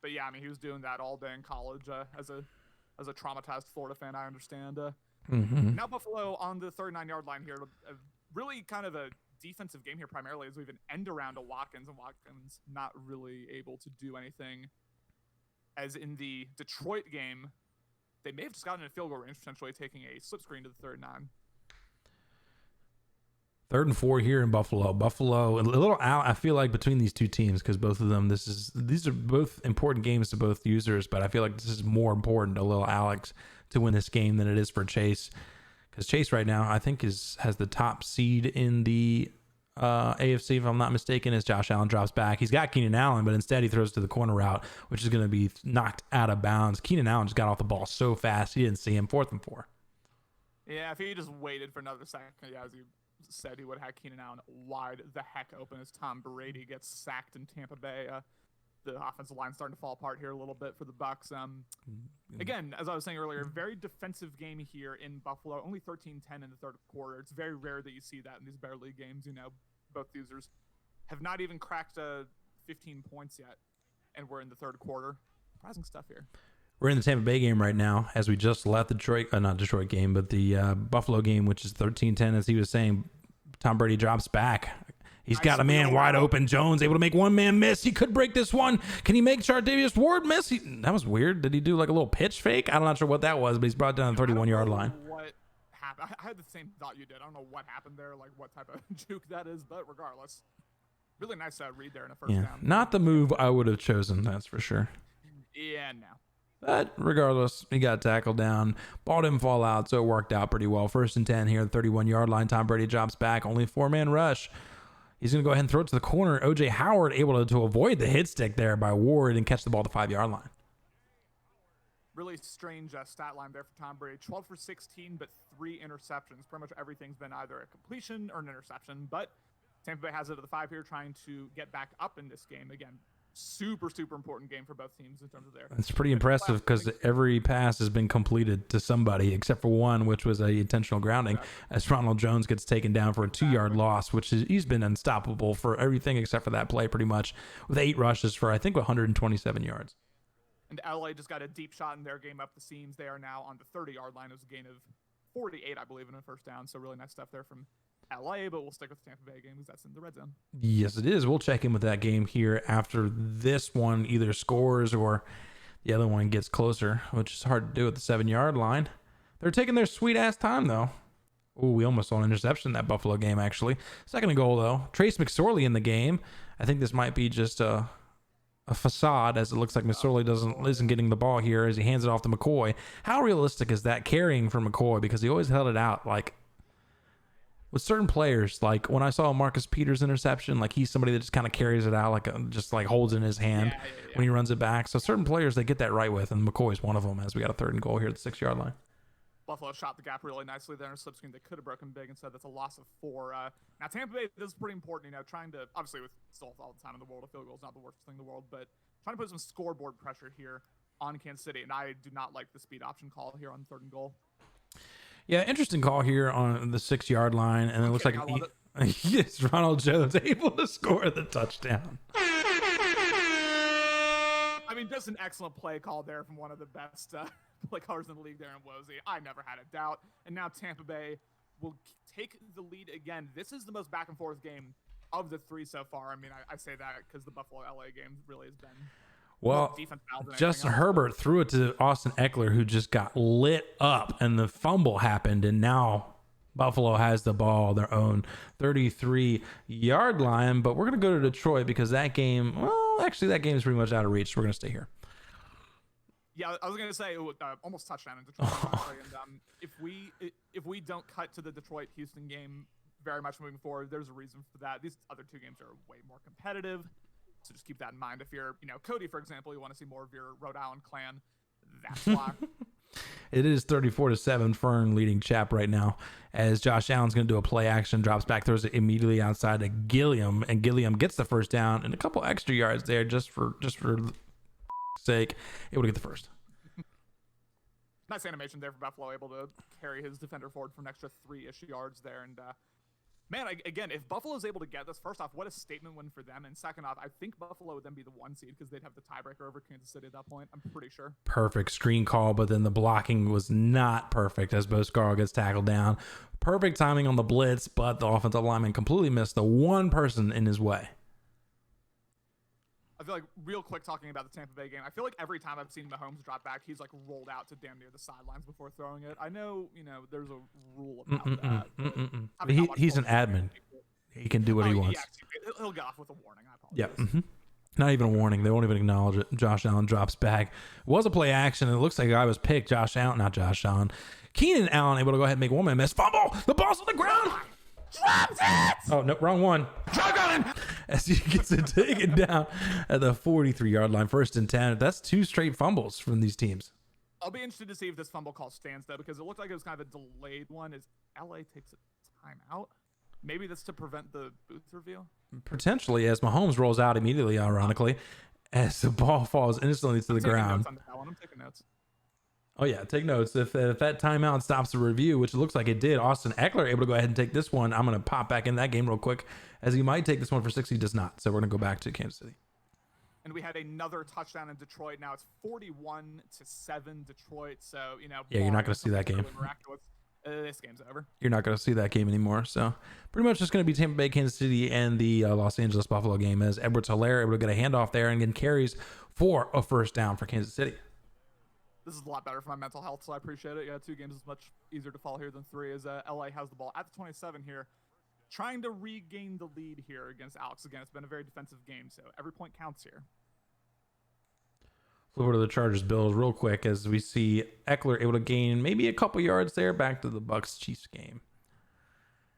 But yeah, I mean, he was doing that all day in college as a traumatized Florida fan, I understand. Now Buffalo on the 39-yard line here. Really kind of a defensive game here primarily as we've an end around to Watkins, and Watkins not really able to do anything. As in the Detroit game, they may have just gotten a field goal range, potentially taking a slip screen to the 39. 3rd and 4 here in Buffalo. Buffalo, a little out, I feel like, between these two teams, because both of them, these are both important games to both users, but I feel like this is more important to little Alex to win this game than it is for Chase, because Chase right now, I think, has the top seed in the AFC, if I'm not mistaken, as Josh Allen drops back. He's got Keenan Allen, but instead he throws to the corner route, which is going to be knocked out of bounds. Keenan Allen just got off the ball so fast, he didn't see him. 4th and 4. Yeah, if he just waited for another second, as he said, he would have had Keenan Allen wide the heck open as Tom Brady gets sacked in Tampa Bay. The offensive line starting to fall apart here a little bit for the Bucs. Again, as I was saying earlier, very defensive game here in Buffalo. Only 13-10 in the third quarter. It's very rare that you see that in these Bear League games. Both users have not even cracked 15 points yet, and we're in the third quarter. Surprising stuff here. We're in the Tampa Bay game right now, as we just left the not Detroit game, but the Buffalo game, which is 13-10. As he was saying, Tom Brady drops back. He's got a man wide open. Jones able to make one man miss. He could break this one. Can he make Chardavius Ward miss? That was weird. Did he do like a little pitch fake? I'm not sure what that was, but he's brought down the 31-yard line. What happened? I had the same thought you did. I don't know what happened there, like what type of juke that is, but regardless, really nice read there in a first down. Not the move I would have chosen, that's for sure. Yeah, no. But regardless, he got tackled down. Ball didn't fall out, so it worked out pretty well. 1st and 10 here, the 31-yard line. Tom Brady drops back. Only 4-man rush. He's going to go ahead and throw it to the corner. O.J. Howard able to avoid the hit stick there by Ward and catch the ball at the 5-yard line. Really strange stat line there for Tom Brady. 12 for 16, but 3 interceptions. Pretty much everything's been either a completion or an interception. But Tampa Bay has it at the 5 here, trying to get back up in this game. Again, super important game for both teams in terms of their. It's pretty impressive because every pass has been completed to somebody except for one, which was a intentional grounding, as Ronald Jones gets taken down for a 2-yard loss, which he's been unstoppable for everything except for that play, pretty much, with 8 rushes for I think 127 yards. And LA just got a deep shot in their game up the seams. They are now on the 30-yard line. It was a gain of 48, I believe, in a first down. So really nice stuff there from LA, but we'll stick with the Tampa Bay game because that's in the red zone. Yes, it is. We'll check in with that game here after this one either scores or the other one gets closer, which is hard to do at the 7-yard line. They're taking their sweet-ass time, though. Oh, we almost saw an interception in that Buffalo game, actually. Second and goal, though. Trace McSorley in the game. I think this might be just a facade, as it looks like McSorley isn't getting the ball here as he hands it off to McCoy. How realistic is that carrying for McCoy? Because he always held it out, like, with certain players, like when I saw Marcus Peters interception, like he's somebody that just kind of carries it out, like just like holds it in his hand when he runs it back. So certain players, they get that right with, and McCoy's one of them, as we got a 3rd and goal here at the 6-yard line. Buffalo shot the gap really nicely there in a slip screen. They could have broken big. Instead, that's a loss of 4. Now, Tampa Bay, this is pretty important, trying to, obviously with still all the time in the world, a field goal is not the worst thing in the world, but trying to put some scoreboard pressure here on Kansas City, and I do not like the speed option call here on 3rd and goal. Yeah, interesting call here on the 6-yard line, and it looks like yes, Ronald Jones able to score the touchdown. I mean, just an excellent play call there from one of the best play callers in the league there in Wozy. I never had a doubt. And now Tampa Bay will take the lead again. This is the most back and forth game of the 3 so far. I mean, I say that because the Buffalo-LA game really has been well. Justin Herbert threw it to Austin Eckler, who just got lit up, and the fumble happened, and now Buffalo has the ball, their own 33-yard line. But we're going to go to Detroit because that game, well, actually, that game is pretty much out of reach. So we're going to stay here. Yeah, I was going to say almost touchdown in Detroit. And if we don't cut to the Detroit-Houston game very much moving forward, there's a reason for that. These other 2 games are way more competitive. So just keep that in mind. If you're, Cody, for example, you want to see more of your Rhode Island clan. That's why. It is 34-7 Fern leading Chap right now, as Josh Allen's going to do a play action, drops back, throws it immediately outside to Gilliam, and Gilliam gets the first down and a couple extra yards there just for sake, able to get the first. Nice animation there for Buffalo, able to carry his defender forward for an extra 3-ish yards there. And man, again, if Buffalo is able to get this, first off, what a statement win for them. And second off, I think Buffalo would then be the 1 seed because they'd have the tiebreaker over Kansas City at that point. I'm pretty sure. Perfect screen call, but then the blocking was not perfect as Boscarl gets tackled down. Perfect timing on the blitz, but the offensive lineman completely missed the one person in his way. I feel like real quick talking about the Tampa Bay game, I feel like every time I've seen Mahomes drop back, he's like rolled out to damn near the sidelines before throwing it. I know, there's a rule about that. He's an admin. He can do what he wants. Yeah, he'll get off with a warning. I apologize. Yeah. Not even a warning. They won't even acknowledge it. Josh Allen drops back. It was a play action. It looks like a guy was picked. Not Josh Allen. Keenan Allen able to go ahead and make one man miss. Fumble. The ball's on the ground. Drops it! Oh, no, wrong one. Shotgun! As he gets it taken down at the 43-yard line, 1st and 10. That's 2 straight fumbles from these teams. I'll be interested to see if this fumble call stands, though, because it looked like it was kind of a delayed one as LA takes a timeout. Maybe that's to prevent the booth reveal? Potentially, as Mahomes rolls out immediately, ironically, as the ball falls instantly to the ground. I'm taking notes. Oh, yeah, take notes. If that timeout stops the review, which it looks like it did, Austin Eckler able to go ahead and take this one. I'm going to pop back in that game real quick, as he might take this one for 6. He does not. So we're going to go back to Kansas City. And we had another touchdown in Detroit. Now it's 41-7 Detroit. So, yeah, you're not going to see that game. This game's over. You're not going to see that game anymore. So pretty much just going to be Tampa Bay, Kansas City, and the Los Angeles Buffalo game, as Edwards-Helaire able to get a handoff there and get carries for a first down for Kansas City. This is a lot better for my mental health, so I appreciate it. Yeah, 2 games is much easier to follow here than 3, as LA has the ball at the 27 here, trying to regain the lead here against Alex. Again, it's been a very defensive game, so every point counts here. Flip over to the Chargers Bills real quick, as we see Eckler able to gain maybe a couple yards there. Back to the Bucs Chiefs game.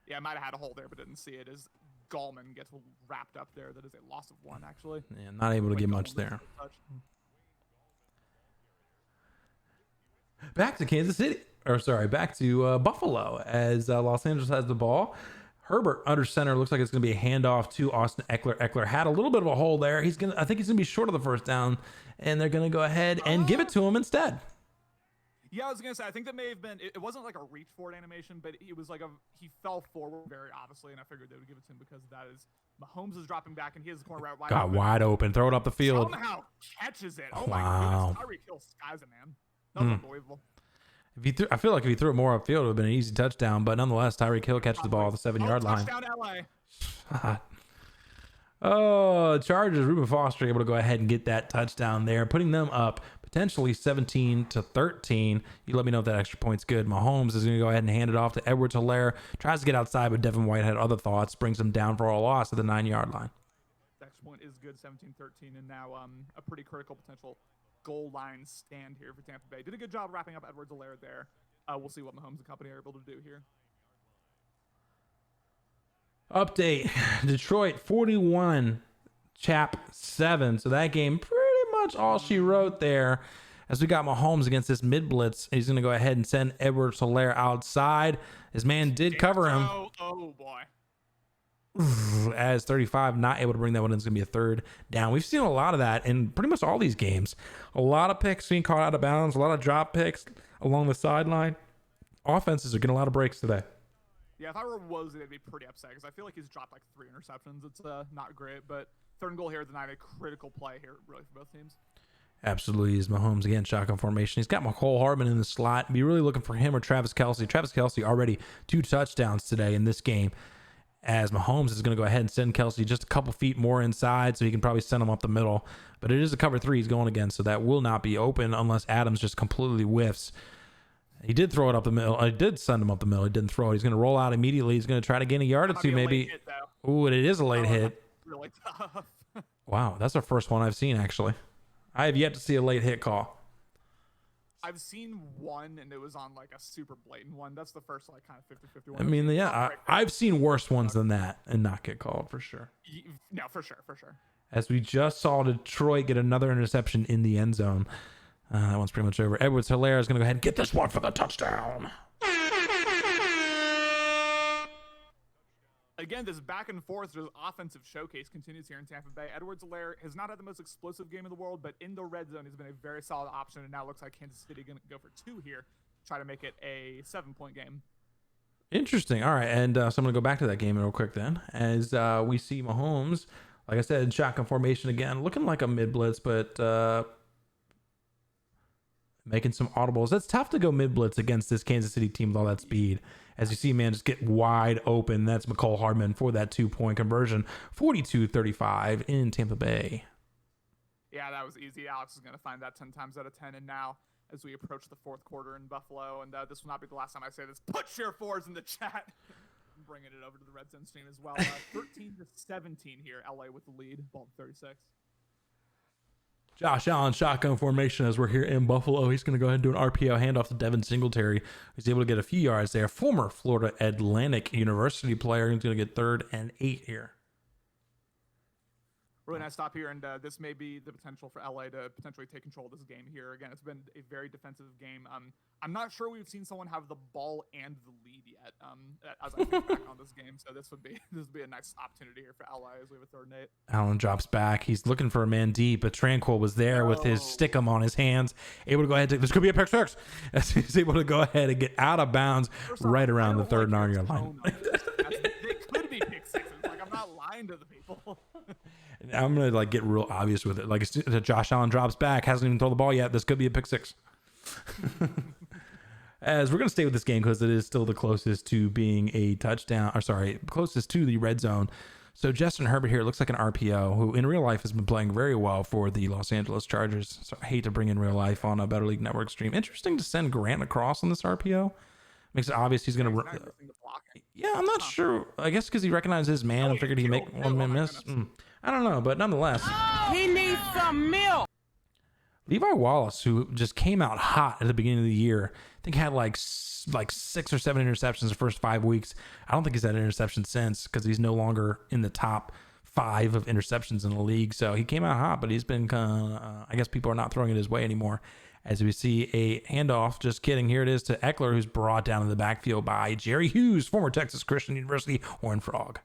Yeah, I might have had a hole there, but didn't see it as Gallman gets wrapped up there. That is a loss of 1, actually. Yeah, not able to get much there. Back to Kansas City, back to Buffalo, as Los Angeles has the ball. Herbert under center, looks like it's going to be a handoff to Austin Eckler. Eckler had a little bit of a hole there. I think he's going to be short of the first down, and they're going to go ahead and give it to him instead. Yeah, I was going to say, I think that may have been, it wasn't like a reach forward animation, but it was like he fell forward very obviously, and I figured they would give it to him because that is, Mahomes is dropping back, and he has the corner route wide open. Wide open, throw it up the field. Somehow catches it. Oh my goodness, Tyreek Hill skies it, man. That's unbelievable. I feel like if he threw it more upfield, it would have been an easy touchdown. But nonetheless, Tyreek Hill catches the ball at the 7-yard line. Touchdown, LA. Chargers, Reuben Foster able to go ahead and get that touchdown there, putting them up potentially 17-13. You let me know if that extra point's good. Mahomes is going to go ahead and hand it off to Edwards-Helaire. Tries to get outside, but Devin White had other thoughts. Brings him down for a loss at the 9-yard line. Next point is good, 17-13, and now a pretty critical potential goal line stand here for Tampa Bay. Did a good job wrapping up Edwards-Helaire there. We'll see what Mahomes and company are able to do here. Update: Detroit 41, Chap 7. So that game pretty much all she wrote there. As we got Mahomes against this mid blitz, he's going to go ahead and send Edwards-Helaire outside. His man did cover him. Oh boy. as 35 not able to bring that one in. It's gonna be a third down. We've seen a lot of that in pretty much all these games. A lot of picks being caught out of bounds, a lot of drop picks along the sideline. Offenses are getting a lot of breaks today. Yeah, if I were Wozy, I'd be pretty upset because I feel like he's dropped like 3 interceptions. It's not great, but third and goal here tonight, a critical play here really for both teams. Absolutely is Mahomes again, shotgun formation. He's got McCole Hardman in the slot. Be really looking for him or Travis Kelce. Travis Kelce already 2 touchdowns today in this game, as Mahomes is going to go ahead and send Kelce just a couple feet more inside, so he can probably send him up the middle. But it is a cover 3 he's going against, so that will not be open unless Adams just completely whiffs. He did throw it up the middle. I did send him up the middle. He didn't throw it. He's going to roll out immediately. He's going to try to gain a yard or two, maybe. Ooh, and it is a late hit. Really tough. Wow, that's the first one I've seen, actually. I have yet to see a late hit call. I've seen one, and it was on like a super blatant one. That's the first like kind of 50-50 one. I mean, yeah, I've seen worse ones than that and not get called for sure. No, for sure. As we just saw Detroit get another interception in the end zone. That one's pretty much over. Edwards-Helaire is going to go ahead and get this one for the touchdown. Again, this back and forth offensive showcase continues here in Tampa Bay. Edwards-Helaire has not had the most explosive game in the world, but in the red zone has been a very solid option, and now it looks like Kansas City going to go for 2 here, try to make it a 7-point game. Interesting. All right, and so I'm going to go back to that game real quick then, as we see Mahomes, like I said, in shotgun formation again, looking like a mid-blitz, but making some audibles. It's tough to go mid-blitz against this Kansas City team with all that speed. As you see, man, just get wide open. That's McCole Hardman for that 2-point conversion. 42-35 in Tampa Bay. Yeah, that was easy. Alex is going to find that 10 times out of 10. And now, as we approach the 4th quarter in Buffalo, and this will not be the last time I say this, put your 4s in the chat. I'm bringing it over to the RedZone stream as well. 13-17 here. LA with the lead. Ball 36. Josh Allen, shotgun formation as we're here in Buffalo. He's going to go ahead and do an RPO handoff to Devin Singletary. He's able to get a few yards there. Former Florida Atlantic University player. He's going to get 3rd and 8 here. Really nice stop here, and this may be the potential for LA to potentially take control of this game here. Again, it's been a very defensive game. I'm not sure we've seen someone have the ball and the lead yet. As I think back on this game, so this would be a nice opportunity here for LA as we have a 3rd and 8. Allen drops back. He's looking for a man deep, but Tranquil was there with his stickum on his hands, able to go ahead and this could be a pick 6. As he's able to go ahead and get out of bounds right around the 3rd 9-yard line. They could be pick 6s. Like, I'm not lying to the people. I'm going to get real obvious with it. Like, Josh Allen drops back, hasn't even thrown the ball yet. This could be a pick 6. As we're going to stay with this game because it is still the closest to being a touchdown, closest to the red zone. So Justin Herbert here looks like an RPO who in real life has been playing very well for the Los Angeles Chargers. So I hate to bring in real life on a Better League Network stream. Interesting to send Grant across on this RPO. Makes it obvious he's going to. Yeah, I'm not sure. I guess because he recognized his man and figured he'd make one man miss. I don't know, but nonetheless. He needs some milk. Levi Wallace, who just came out hot at the beginning of the year, I think had like 6 or 7 interceptions the first 5 weeks. I don't think he's had an interception since because he's no longer in the top 5 of interceptions in the league. So he came out hot, but he's been I guess people are not throwing it his way anymore. As we see a handoff, just kidding, here it is to Eckler, who's brought down in the backfield by Jerry Hughes, former Texas Christian University Horned Frog.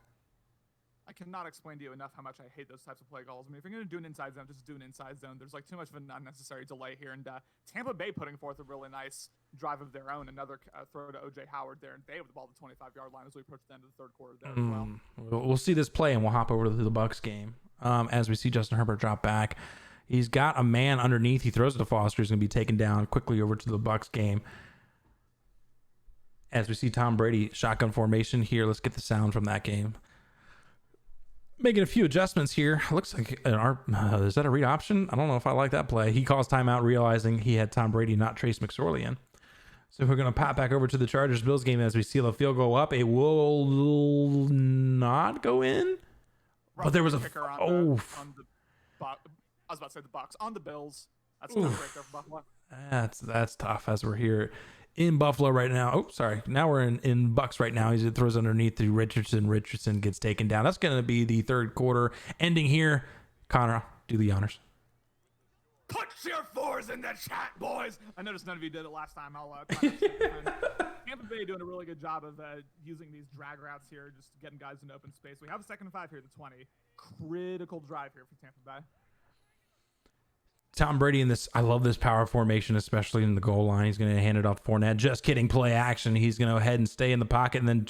I cannot explain to you enough how much I hate those types of play calls. I mean, if you're going to do an inside zone, just do an inside zone. There's too much of an unnecessary delay here. And Tampa Bay putting forth a really nice drive of their own. Another throw to O.J. Howard there. And they have the ball at the 25-yard line as we approach the end of the 3rd quarter there as well. We'll see this play, and we'll hop over to the Bucs game. As we see Justin Herbert drop back. He's got a man underneath. He throws it to Foster. He's going to be taken down quickly over to the Bucs game. As we see Tom Brady shotgun formation here. Let's get the sound from that game. Making a few adjustments here. Looks like is that a read option? I don't know if I like that play. He calls timeout, realizing he had Tom Brady, not Trace McSorley in. So we're going to pop back over to the Chargers-Bills game as we see the field go up. It will not go in. But there was a I was about to say the Bucs on the Bills. That's tough right there for Buffalo. That's tough as we're here in Buffalo right now. Oh, sorry. Now we're in Bucs right now. He throws underneath to Richardson. Richardson gets taken down. That's going to be the 3rd quarter ending here. Connor, do the honors. Put your fours in the chat, boys. I noticed none of you did it last time. I'll try not to skip it then. Tampa Bay doing a really good job of using these drag routes here, just getting guys in open space. We have a 2nd and 5 here at the 20. Critical drive here for Tampa Bay. Tom Brady in this, I love this power formation, especially in the goal line. He's going to hand it off to Fournette. Just kidding, play action. He's going to go ahead and stay in the pocket. And then,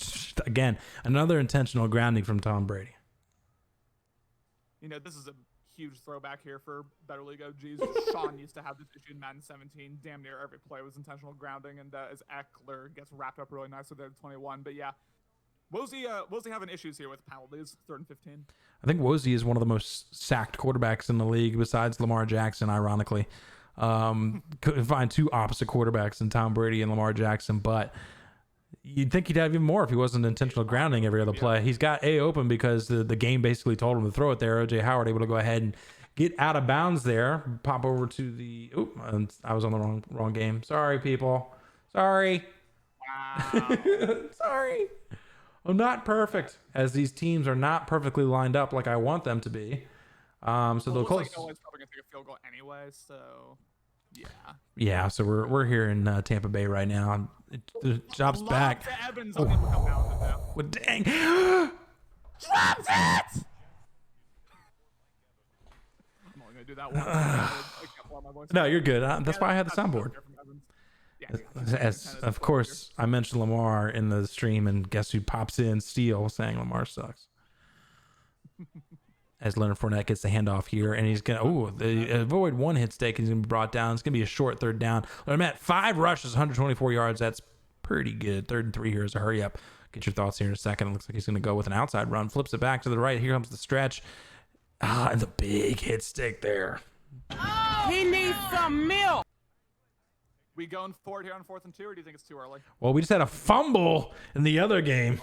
again, another intentional grounding from Tom Brady. You know, this is a huge throwback here for Better League OGs. Sean used to have this issue in Madden 17. Damn near every play was intentional grounding. And as Eckler gets wrapped up really nice with their 21. But yeah, Wozy having issues here with penalties, 3rd and 15. I think Wozy is one of the most sacked quarterbacks in the league besides Lamar Jackson, ironically. Couldn't find two opposite quarterbacks in Tom Brady and Lamar Jackson, but you'd think he'd have even more if he wasn't intentional grounding every other play. He's got A open because the game basically told him to throw it there. O.J. Howard able to go ahead and get out of bounds there. Pop over to the... Oop, I was on the wrong game. Sorry, people. Sorry. Wow. Sorry. I'm not perfect, as these teams are not perfectly lined up like I want them to be. So they'll close. Like Noah's probably gonna take a field goal anyway. So yeah. Yeah. So we're here in Tampa Bay right now. The job's back. To Evans on come down now. Well, dang. Dropped it. I'm only gonna do that one. I can't blow my voice. No, you're good. That's why I had the soundboard. Yeah, As of course, I mentioned Lamar in the stream, and guess who pops in? Steele saying Lamar sucks. As Leonard Fournette gets the handoff here, and he's gonna avoid one hit stake. He's gonna be brought down. It's gonna be a short 3rd down. I'm at 5 rushes, 124 yards. That's pretty good. 3rd and 3 here is a hurry up. Get your thoughts here in a second. It looks like he's gonna go with an outside run. Flips it back to the right. Here comes the stretch. And the big hit stick there. He needs some milk. We going forward here on 4th and 2, or do you think it's too early? Well, we just had a fumble in the other game.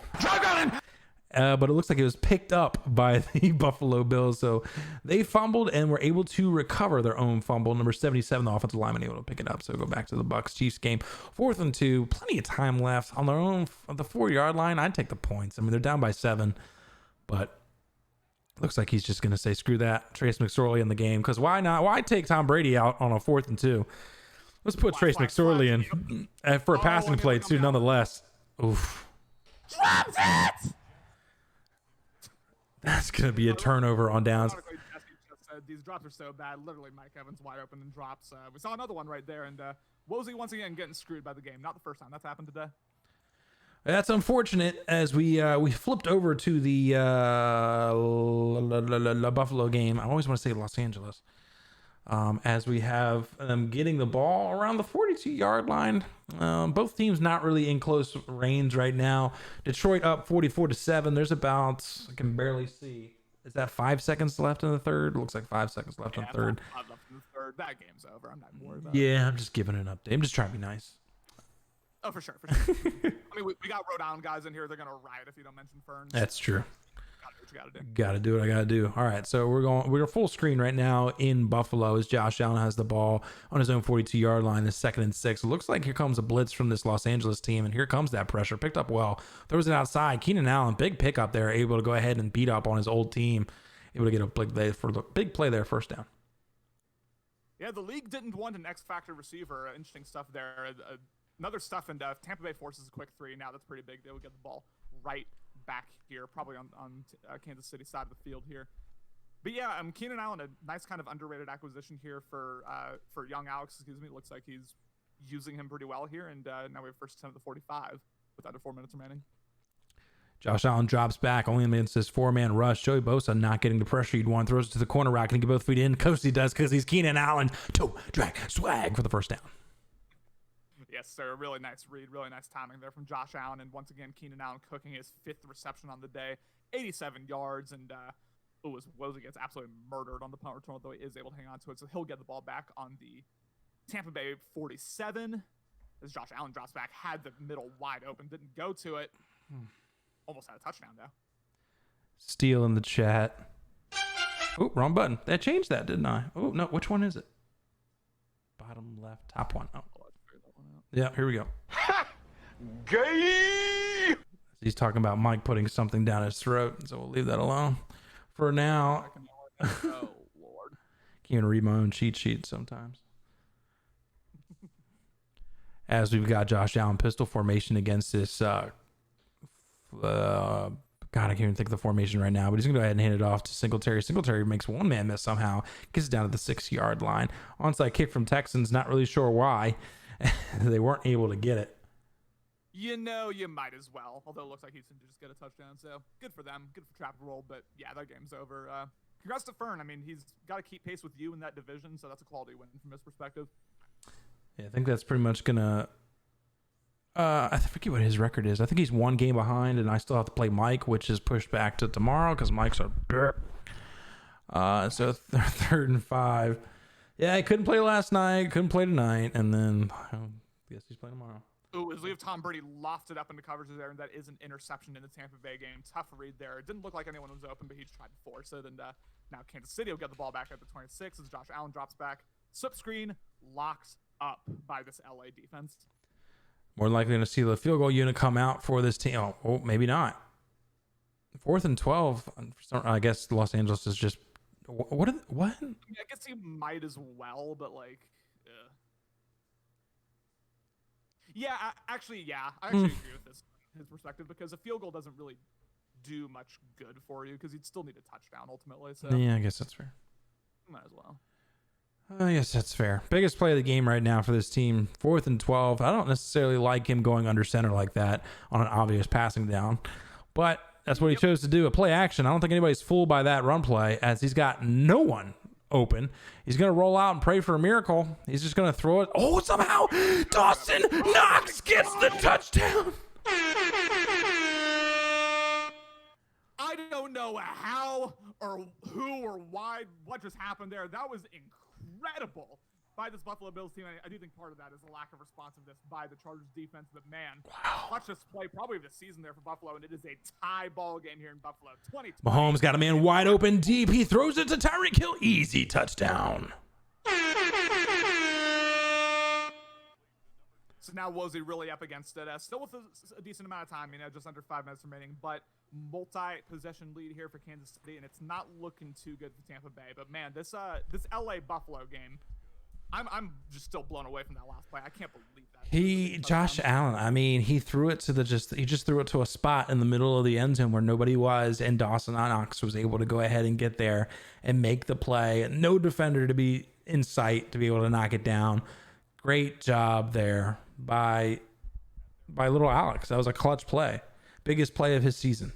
But it looks like it was picked up by the Buffalo Bills. So they fumbled and were able to recover their own fumble. Number 77, the offensive lineman, able to pick it up. So go back to the Bucs-Chiefs game. 4th and 2, plenty of time left on their own, on the 4-yard line. I'd take the points. I mean, they're down by 7, but looks like he's just going to say, screw that. Trace McSorley in the game. Because why not? Why take Tom Brady out on a 4th and 2? Let's put Trace McSorley in for a passing play, too, nonetheless. Oof. Dropped it! That's going to be a turnover on downs. These drops are so bad. Literally, Mike Evans wide open and drops. We saw another one right there, and Wozy once again getting screwed by the game. Not the first time that's happened today. That's unfortunate, as we flipped over to the Buffalo game. I always want to say Los Angeles. As we have them getting the ball around the 42-yard line. Both teams not really in close range right now. Detroit up 44-7. There's about, I can barely see. Is that 5 seconds left in the 3rd? Looks like 5 seconds left in the 3rd. 5 left in the 3rd. That game's over. I'm not worried about it. Yeah, I'm just giving an update. I'm just trying to be nice. Oh, for sure. I mean, we got Rhode Island guys in here. They're going to riot if you don't mention Ferns. That's true. Gotta do what I gotta do. All right, so we're full screen right now in Buffalo as Josh Allen has the ball on his own 42-yard line. The 2nd and 6. It looks like here comes a blitz from this Los Angeles team, and here comes that pressure. Picked up well. Throws it outside. Keenan Allen, big pickup there, able to go ahead and beat up on his old team. Able to get a big play there, 1st down. Yeah, the league didn't want an X-factor receiver. Interesting stuff there. Another stuff, and Tampa Bay forces a quick 3. Now that's pretty big. They would get the ball right back here, probably on Kansas City side of the field here. But yeah, Keenan Allen, a nice kind of underrated acquisition here for young Alex. Excuse me. It looks like he's using him pretty well here, and now we have first attempt at the 45 with under 4 minutes remaining. Josh Allen drops back, only amidst this 4-man rush. Joey Bosa not getting the pressure he'd want, throws it to the corner rack and get both feet in. Coast he does because he's Keenan Allen. Toe drag swag for the 1st down. Yes, sir. Really nice read. Really nice timing there from Josh Allen. And once again, Keenan Allen cooking his 5th reception on the day. 87 yards. And Wozy gets absolutely murdered on the punt return, although he is able to hang on to it. So he'll get the ball back on the Tampa Bay 47. As Josh Allen drops back, had the middle wide open, didn't go to it. Almost had a touchdown, though. Steele in the chat. Oh, wrong button. That changed that, didn't I? Oh, no. Which one is it? Bottom left, top one. Oh. Yeah, here we go. Gay! He's talking about Mike putting something down his throat, so we'll leave that alone for now. Oh, Lord. Can't even read my own cheat sheet sometimes. As we've got Josh Allen pistol formation against this God, I can't even think of the formation right now, but he's going to go ahead and hand it off to Singletary. Singletary makes one man miss somehow, gets it down to the 6-yard line. Onside kick from Texans, not really sure why. They weren't able to get it. You know, you might as well. Although it looks like Houston just get a touchdown, so good for them. Good for Trap Roll, but yeah, that game's over. Congrats to Fern. I mean, he's got to keep pace with you in that division, so that's a quality win from his perspective. Yeah, I think that's pretty much going to... I forget what his record is. I think he's 1 game behind, and I still have to play Mike, which is pushed back to tomorrow because Mike's a derp. So 3rd and 5. Yeah, I couldn't play last night, couldn't play tonight, and then I guess he's playing tomorrow. Ooh, as we have Tom Brady lofted up into coverage there, and that is an interception in the Tampa Bay game. Tough read there. It didn't look like anyone was open, but he tried to force it, and now Kansas City will get the ball back at the 26 as Josh Allen drops back. Slip screen, locks up by this LA defense. More than likely going to see the field goal unit come out for this team. Oh, maybe not. 4th and 12. I guess Los Angeles is just... What? I mean, I guess he might as well, but like... Yeah, I actually agree with his perspective, because a field goal doesn't really do much good for you because you'd still need a touchdown ultimately. So yeah, I guess that's fair. Might as well. Yes, that's fair. Biggest play of the game right now for this team, 4th and 12. I don't necessarily like him going under center like that on an obvious passing down, but that's what he chose to do, a play action. I don't think anybody's fooled by that run play, as he's got no one open. He's going to roll out and pray for a miracle. He's just going to throw it. Oh, somehow Dawson Knox gets the touchdown. I don't know how or who or why, what just happened there. That was incredible by this Buffalo Bills team. I do think part of that is the lack of responsiveness by the Chargers defense, but man, watch this play probably of the season there for Buffalo, and it is a tie ball game here in Buffalo. 20. Mahomes got a man wide open deep. He throws it to Tyreek Hill. Easy touchdown. So now Wozy really up against it. Still with a decent amount of time, just under 5 minutes remaining, but multi-possession lead here for Kansas City, and it's not looking too good for Tampa Bay. But man, this LA Buffalo game, I'm just still blown away from that last play. I can't believe that. Josh Allen, I mean, he threw it to he just threw it to a spot in the middle of the end zone where nobody was, and Dawson Knox was able to go ahead and get there and make the play. No defender to be in sight to be able to knock it down. Great job there by little Alex. That was a clutch play. Biggest play of his season.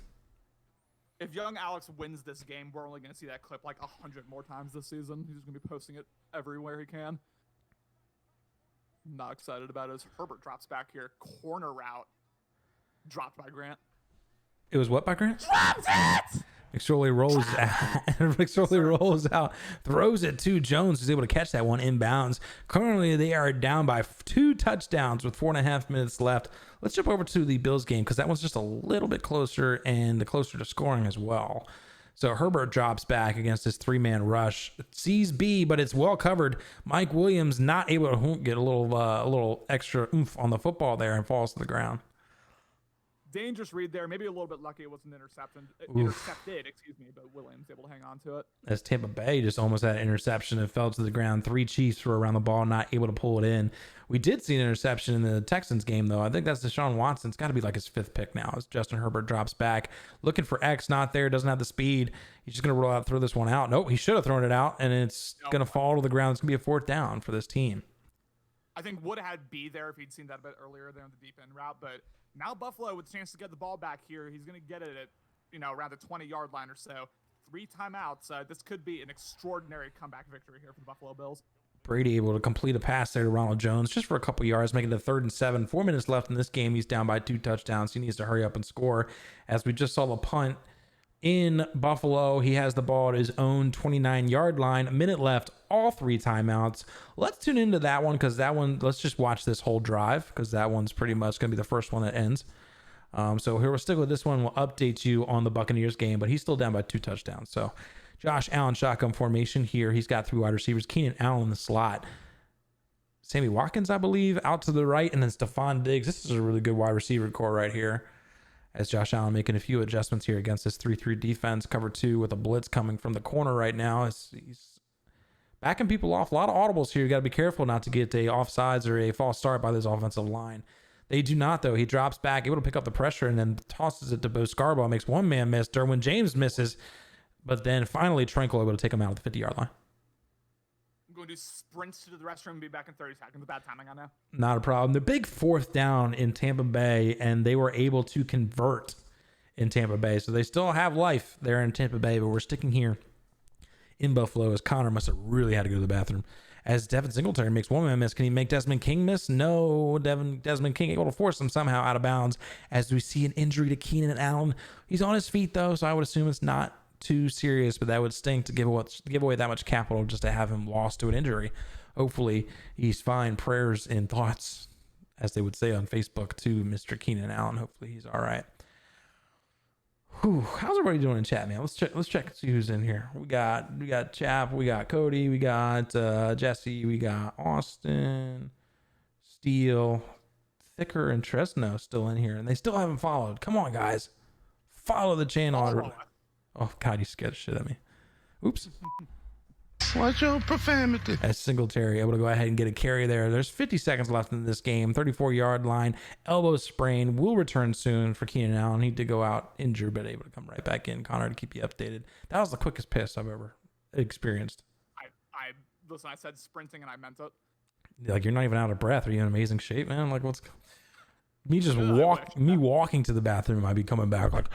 If young Alex wins this game, we're only going to see that clip like 100 more times this season. He's going to be posting it everywhere he can. Not excited about it as Herbert drops back here. Corner route. Dropped by Grant. It was what by Grant? Dropped it! McSorley rolls out, throws it to Jones, who's able to catch that one inbounds. Currently, they are down by 2 touchdowns with 4.5 minutes left. Let's jump over to the Bills game because that one's just a little bit closer and closer to scoring as well. So Herbert drops back against his 3-man rush. Sees B, but it's well covered. Mike Williams not able to get a little extra oomph on the football there and falls to the ground. Dangerous read there. Maybe a little bit lucky it wasn't intercepted, but Williams able to hang on to it. As Tampa Bay just almost had an interception and fell to the ground. 3 Chiefs were around the ball, not able to pull it in. We did see an interception in the Texans game, though. I think that's Deshaun Watson. It's got to be like his 5th pick now as Justin Herbert drops back. Looking for X, not there, doesn't have the speed. He's just going to roll out, throw this one out. Nope, he should have thrown it out, and it's going to fall to the ground. It's going to be a 4th down for this team. I think would have had B there if he'd seen that a bit earlier there on the deep end route, but now Buffalo with a chance to get the ball back here. He's going to get it at, around the 20-yard line or so. 3 timeouts. This could be an extraordinary comeback victory here for the Buffalo Bills. Brady able to complete a pass there to Ronald Jones just for a couple yards, making it 3rd and 7. 4 minutes left in this game. He's down by 2 touchdowns. He needs to hurry up and score. As we just saw the punt in Buffalo, he has the ball at his own 29-yard line. A minute left, all 3 timeouts. Let's tune into that one because let's just watch this whole drive because that one's pretty much going to be the first one that ends. So here we'll stick with this one. We'll update you on the Buccaneers game, but he's still down by 2 touchdowns. So Josh Allen shotgun formation here. He's got 3 wide receivers. Keenan Allen in the slot. Sammy Watkins, I believe, out to the right, and then Stephon Diggs. This is a really good wide receiver core right here. As Josh Allen making a few adjustments here against this 3-3 defense. Cover 2 with a blitz coming from the corner right now. He's backing people off. A lot of audibles here. You got to be careful not to get a offsides or a false start by this offensive line. They do not, though. He drops back, able to pick up the pressure, and then tosses it to Bo Scarborough. Makes one man miss. Derwin James misses, but then finally Tranquil able to take him out at the 50-yard line. I'm going to sprint to the restroom and be back in 30 seconds. Bad timing on now. Not a problem. The big fourth down in Tampa Bay, and they were able to convert in Tampa Bay. So they still have life there in Tampa Bay, but we're sticking here in Buffalo as Connor must have really had to go to the bathroom. As Devin Singletary makes one man miss. Can he make Desmond King miss? No. Desmond King able to force him somehow out of bounds as we see an injury to Keenan Allen. He's on his feet, though, so I would assume it's not too serious, but that would stink to give away that much capital just to have him lost to an injury. Hopefully he's fine. Prayers and thoughts, as they would say on Facebook, to Mr. Keenan Allen. Hopefully he's all right. Whew, how's everybody doing in chat, man? Let's check and see who's in here. We got Chap, we got Cody, we got Jesse, we got Austin, Steele, Thicker, and Tresno still in here, and they still haven't followed. Come on, guys, follow the channel. Oh God, you scared the shit out of me. Oops. Watch your profanity. As Singletary able to go ahead and get a carry there. There's 50 seconds left in this game. 34-yard line. Elbow sprain. Will return soon for Keenan Allen. He did go out injured, but able to come right back in. Connor, to keep you updated. That was the quickest piss I've ever experienced. Listen, I said sprinting and I meant it. Like, you're not even out of breath. Are you in amazing shape, man? Like, what's... Me walking to the bathroom, I'd be coming back like...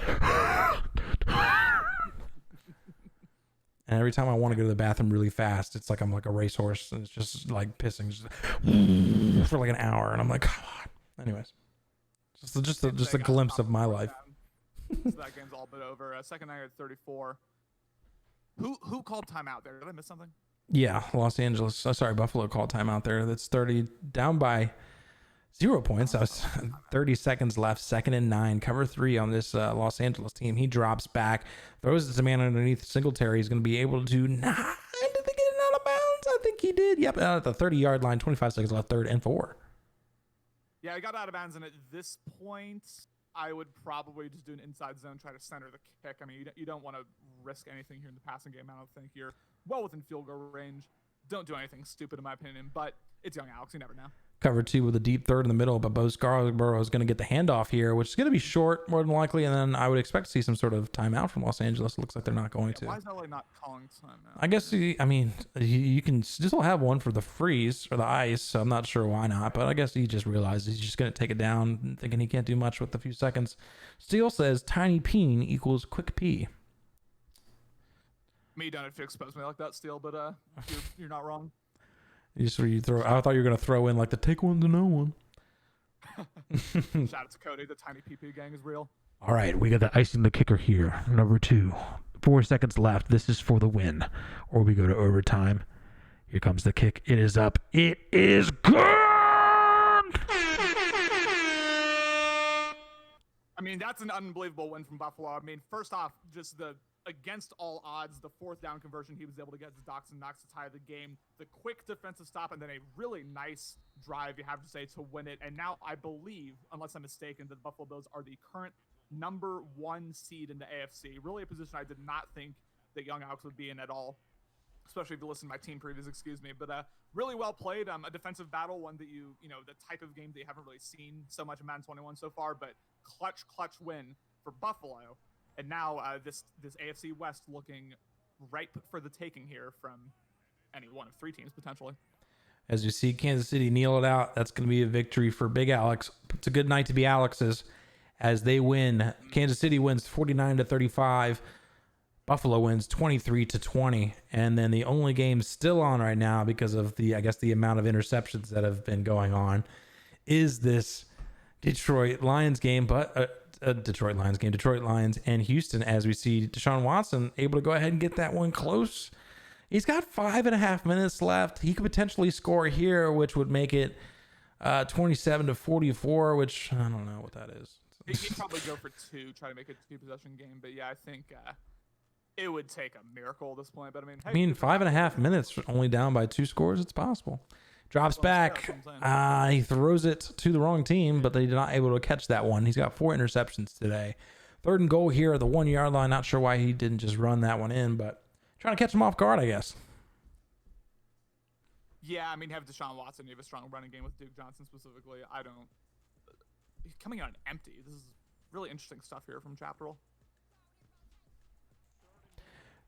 And every time I want to go to the bathroom really fast, it's like I'm like a racehorse, and it's just like pissing just for like an hour, and I'm like, come on. Anyways, just a glimpse of my life. So that game's all but over. Second night at 34. Who called timeout there? Did I miss something? Yeah, Buffalo called timeout there. That's 30 down by 0 points. That was 30 seconds left. 2nd and 9. Cover 3 on this Los Angeles team. He drops back, throws it to man underneath Singletary. He's going to be able to did they get it out of bounds? I think he did. Yep, out at the 30-yard line. 25 seconds left. 3rd and 4. Yeah, I got out of bounds, and at this point, I would probably just do an inside zone, try to center the kick. I mean, you don't want to risk anything here in the passing game. I don't think you're well within field goal range. Don't do anything stupid, in my opinion, but it's young Alex. You never know. Cover 2 with a deep third in the middle, but Bo Scarborough is going to get the handoff here, which is going to be short more than likely, and then I would expect to see some sort of timeout from Los Angeles. It looks like they're not going to. Why is LA not calling timeout? I guess you can still have one for the freeze or the ice, so I'm not sure why not, but I guess he just realized he's just going to take it down, thinking he can't do much with a few seconds. Steele says tiny peen equals quick pee. Me don't have to expose me like that, Steele, but you're not wrong. I thought you were going to throw in like the take one to know one. Shout out to Cody. The tiny PP gang is real. All right, we got the icing the kicker here. Number 2. 4 seconds left. This is for the win. Or we go to overtime. Here comes the kick. It is up. It is good! I mean, that's an unbelievable win from Buffalo. I mean, first off, just against all odds, the 4th down conversion he was able to get to Doxson Knox to tie the game, the quick defensive stop, and then a really nice drive, you have to say, to win it. And now I believe, unless I'm mistaken, that the Buffalo Bills are the current number 1 seed in the AFC. Really a position I did not think that young Alex would be in at all, especially if you listen to my team previews, excuse me. But really well played. A defensive battle, one that the type of game that you haven't really seen so much in Madden 21 so far, but clutch win for Buffalo. And now this AFC West looking ripe for the taking here from any one of 3 teams, potentially. As you see Kansas City kneel it out, that's going to be a victory for Big Alex. It's a good night to be Alex's as they win. Kansas City wins 49-35. Buffalo wins 23-20. And then the only game still on right now because of the amount of interceptions that have been going on is this Detroit Lions game, but Detroit Lions and Houston, as we see Deshaun Watson able to go ahead and get that one close. He's got 5.5 minutes left. He could potentially score here, which would make it 27-44, which I don't know what that is. He'd probably go for 2, try to make it a 2-possession game. But yeah, I think it would take a miracle at this point. But I mean, 5.5 minutes, only down by 2 scores. It's possible. Drops back. He throws it to the wrong team, but they're not able to catch that one. He's got 4 interceptions today. 3rd and goal here at the 1-yard line. Not sure why he didn't just run that one in, but trying to catch him off guard, I guess. Yeah, I mean, you have Deshaun Watson, you have a strong running game with Duke Johnson specifically. He's coming out empty. This is really interesting stuff here from Chapterl.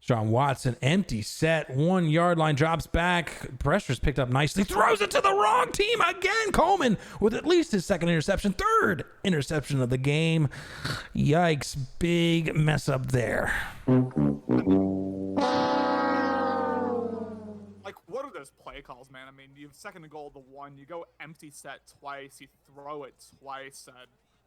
Sean Watson, empty set, 1 yard line, drops back. Pressure's picked up nicely. Throws it to the wrong team again. Coleman with at least his 2nd interception, 3rd interception of the game. Yikes, big mess up there. Like, what are those play calls, man? I mean, you have 2nd and goal, the 1. You go empty set twice. You throw it twice.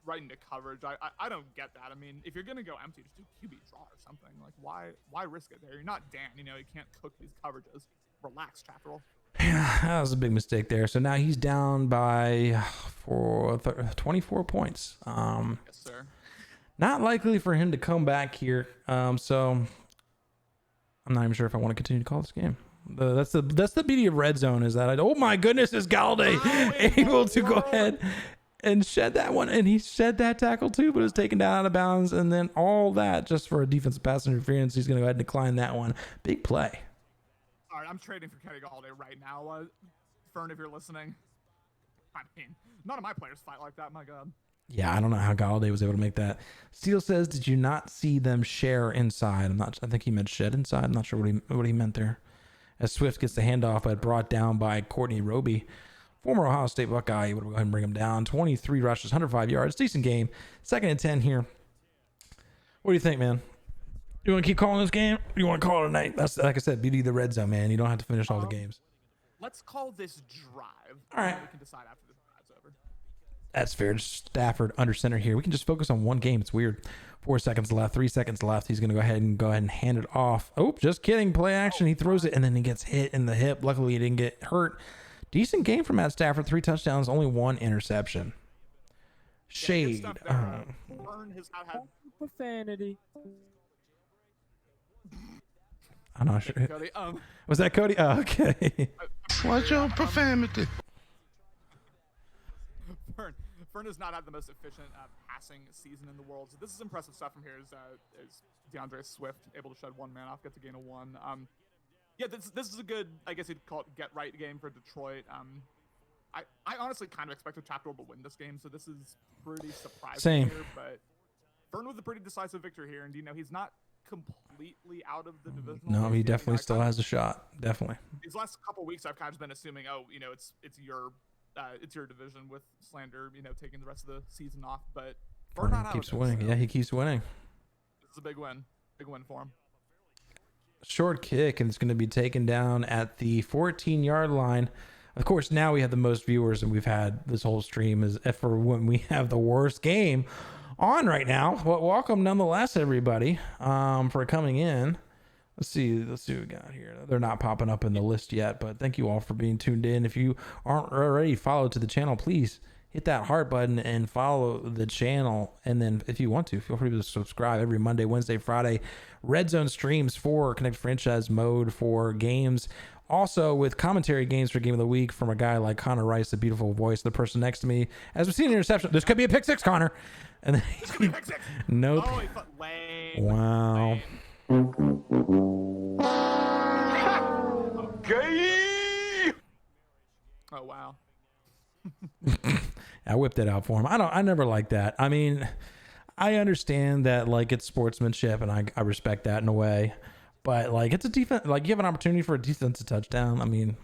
Right into coverage. I don't get that. I mean, if you're gonna go empty, just do QB draw or something. Like, why risk it there? You're not Dan. You can't cook these coverages. Relax, Chapterl. Yeah, that was a big mistake there. So now he's down by 24 points. Yes, sir. Not likely for him to come back here. So I'm not even sure if I want to continue to call this game. That's the beauty of RedZone is that oh my goodness, is Galladay able to go ahead and shed that one, and he shed that tackle too, but it was taken down out of bounds, and then all that just for a defensive pass interference. He's going to go ahead and decline that one. Big play. All right, I'm trading for Kenny Galladay right now. Fern, if you're listening, I mean, none of my players fight like that. My God. Yeah, I don't know how Galladay was able to make that. Steele says, "Did you not see them share inside?" I think he meant shed inside. I'm not sure what he meant there. As Swift gets the handoff, but brought down by Courtney Roby. Former Ohio State Buckeye, you would go ahead and bring him down. 23 rushes, 105 yards. Decent game. 2nd and 10 here. What do you think, man? You want to keep calling this game? Or you want to call it a night? That's, like I said, beauty of the RedZone, man. You don't have to finish all the games. Let's call this drive. All right. We can decide after the drive's over. That's fair. Stafford under center here. We can just focus on one game. It's weird. 4 seconds left. 3 seconds left. He's going to go ahead and hand it off. Oh, just kidding. Play action. He throws it, and then he gets hit in the hip. Luckily, he didn't get hurt. Decent game from Matt Stafford. 3 touchdowns, only 1 interception. Shade. Vern has not had Profanity. I'm not sure. Cody. Was that Cody? Oh, okay. Watch your profanity. Vern has not had the most efficient passing season in the world. So this is impressive stuff from here. Is DeAndre Swift able to shed 1 man off, gets a gain of 1. Yeah, this is a good, I guess you'd call it get right game for Detroit. I honestly kind of expected Chapterl to win this game, so this is pretty surprising. Same. Here, but Vern with a pretty decisive victory here, and he's not completely out of the division. No, he definitely still has a shot. Definitely. These last couple weeks, I've kind of been assuming, it's your division with Slander, taking the rest of the season off. But Vern not out keeps of it, winning. so Yeah, he keeps winning. This is a big win for him. Short kick, and it's going to be taken down at the 14-yard line. Of course, now we have the most viewers, and we've had this whole stream is for when we have the worst game on right now. Well, welcome nonetheless, everybody, for coming in. Let's see what we got here. They're not popping up in the list yet, but thank you all for being tuned in. If you aren't already followed to the channel, please hit that heart button and follow the channel. And then if you want to, feel free to subscribe every Monday, Wednesday, Friday. RedZone streams for Connect Franchise Mode for games. Also with commentary games for Game of the Week from a guy like Connor Rice, the beautiful voice, the person next to me. As we've seen an interception, this could be a pick 6, Connor. And then nope. Oh, lame. Wow. Gay. Oh wow. I whipped it out for him. I never liked that. I mean, I understand that like it's sportsmanship, and I respect that in a way. But like it's a defense, like you have an opportunity for a defensive touchdown. I mean,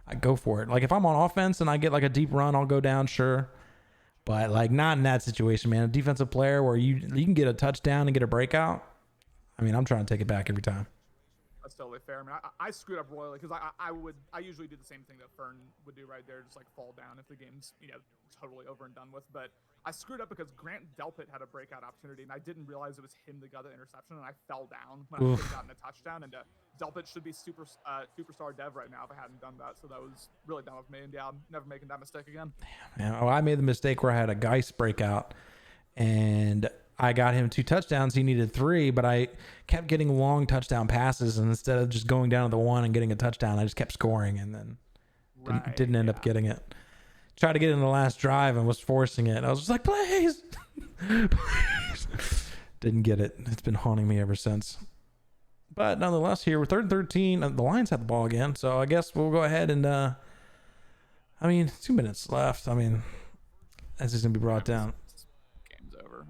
I go for it. Like if I'm on offense and I get like a deep run, I'll go down, sure. But like not in that situation, man. A defensive player where you can get a touchdown and get a breakout. I mean, I'm trying to take it back every time. That's totally fair. I mean, I screwed up royally because I usually do the same thing that Fern would do right there, just like fall down if the game's totally over and done with. But I screwed up because Grant Delpit had a breakout opportunity, and I didn't realize it was him that got the interception, and I fell down when I could have gotten a touchdown. And Delpit should be superstar dev right now if I hadn't done that. So that was really dumb of me, and yeah, I'm never making that mistake again. Yeah, well, I made the mistake where I had a Geist breakout, and I got him 2 touchdowns. He needed 3, but I kept getting long touchdown passes, and instead of just going down to the 1 and getting a touchdown, I just kept scoring, and then didn't end up getting it. Tried to get in the last drive and was forcing it. I was just like, please, please. Didn't get it. It's been haunting me ever since. But nonetheless, here we're 3rd and 13. The Lions have the ball again, so I guess we'll go ahead and. I mean, 2 minutes left. I mean, as he's gonna be brought down. Game's over.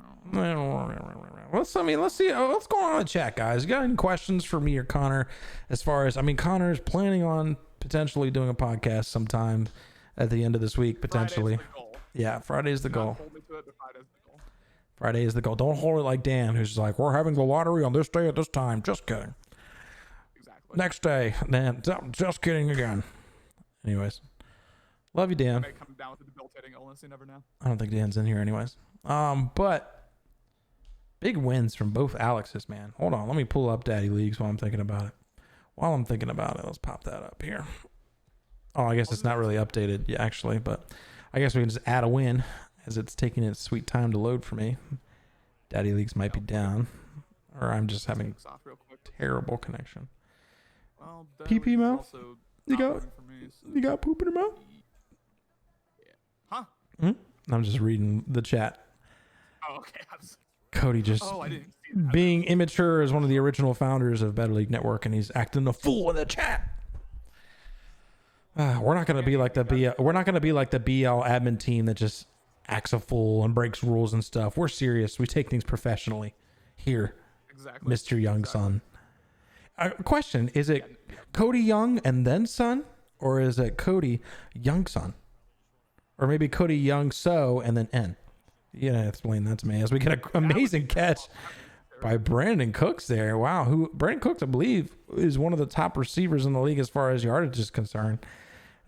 Let's see what's going on in the chat, guys. You got any questions for me or Connor? As far as Connor's planning on potentially doing a podcast sometime at the end of this week, potentially. Yeah, Friday's the goal. Friday is the goal. Don't hold it like Dan, who's like, we're having the lottery on this day at this time. Just kidding. Exactly. Next day, Dan. Just kidding again. Anyways, love you, Dan. Come down with a debilitating illness. You never know. I don't think Dan's in here, anyways. But big wins from both Alexes, man. Hold on, let me pull up Daddy Leagues while I'm thinking about it. Let's pop that up here. Oh, I guess it's not really updated yet, actually, but I guess we can just add a win as it's taking its sweet time to load for me. Daddy Leagues might be down, or I'm just having terrible connection. Well, PP mouth? You got poop in your mouth? Huh? I'm just reading the chat. Oh, okay. Cody just I didn't see that. being immature as one of the original founders of Better League Network, and he's acting a fool in the chat. We're not gonna be like the BL admin team that just acts a fool and breaks rules and stuff. We're serious. We take things professionally here. Exactly. Mr. Young Son. Question: is it Cody Young and then Son, or is it Cody Young Son, or maybe Cody Young So and then N? You gotta explain that to me as we get an amazing catch by Brandon Cooks there. Wow, who Brandon Cooks, I believe, is one of the top receivers in the league as far as yardage is concerned.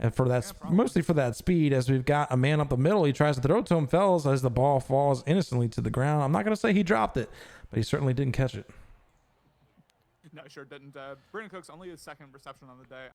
And for that, mostly for that speed, as we've got a man up the middle, he tries to throw to him, fellas, as the ball falls innocently to the ground. I'm not going to say he dropped it, but he certainly didn't catch it. No, sure didn't. Brandon Cooks only his second reception on the day.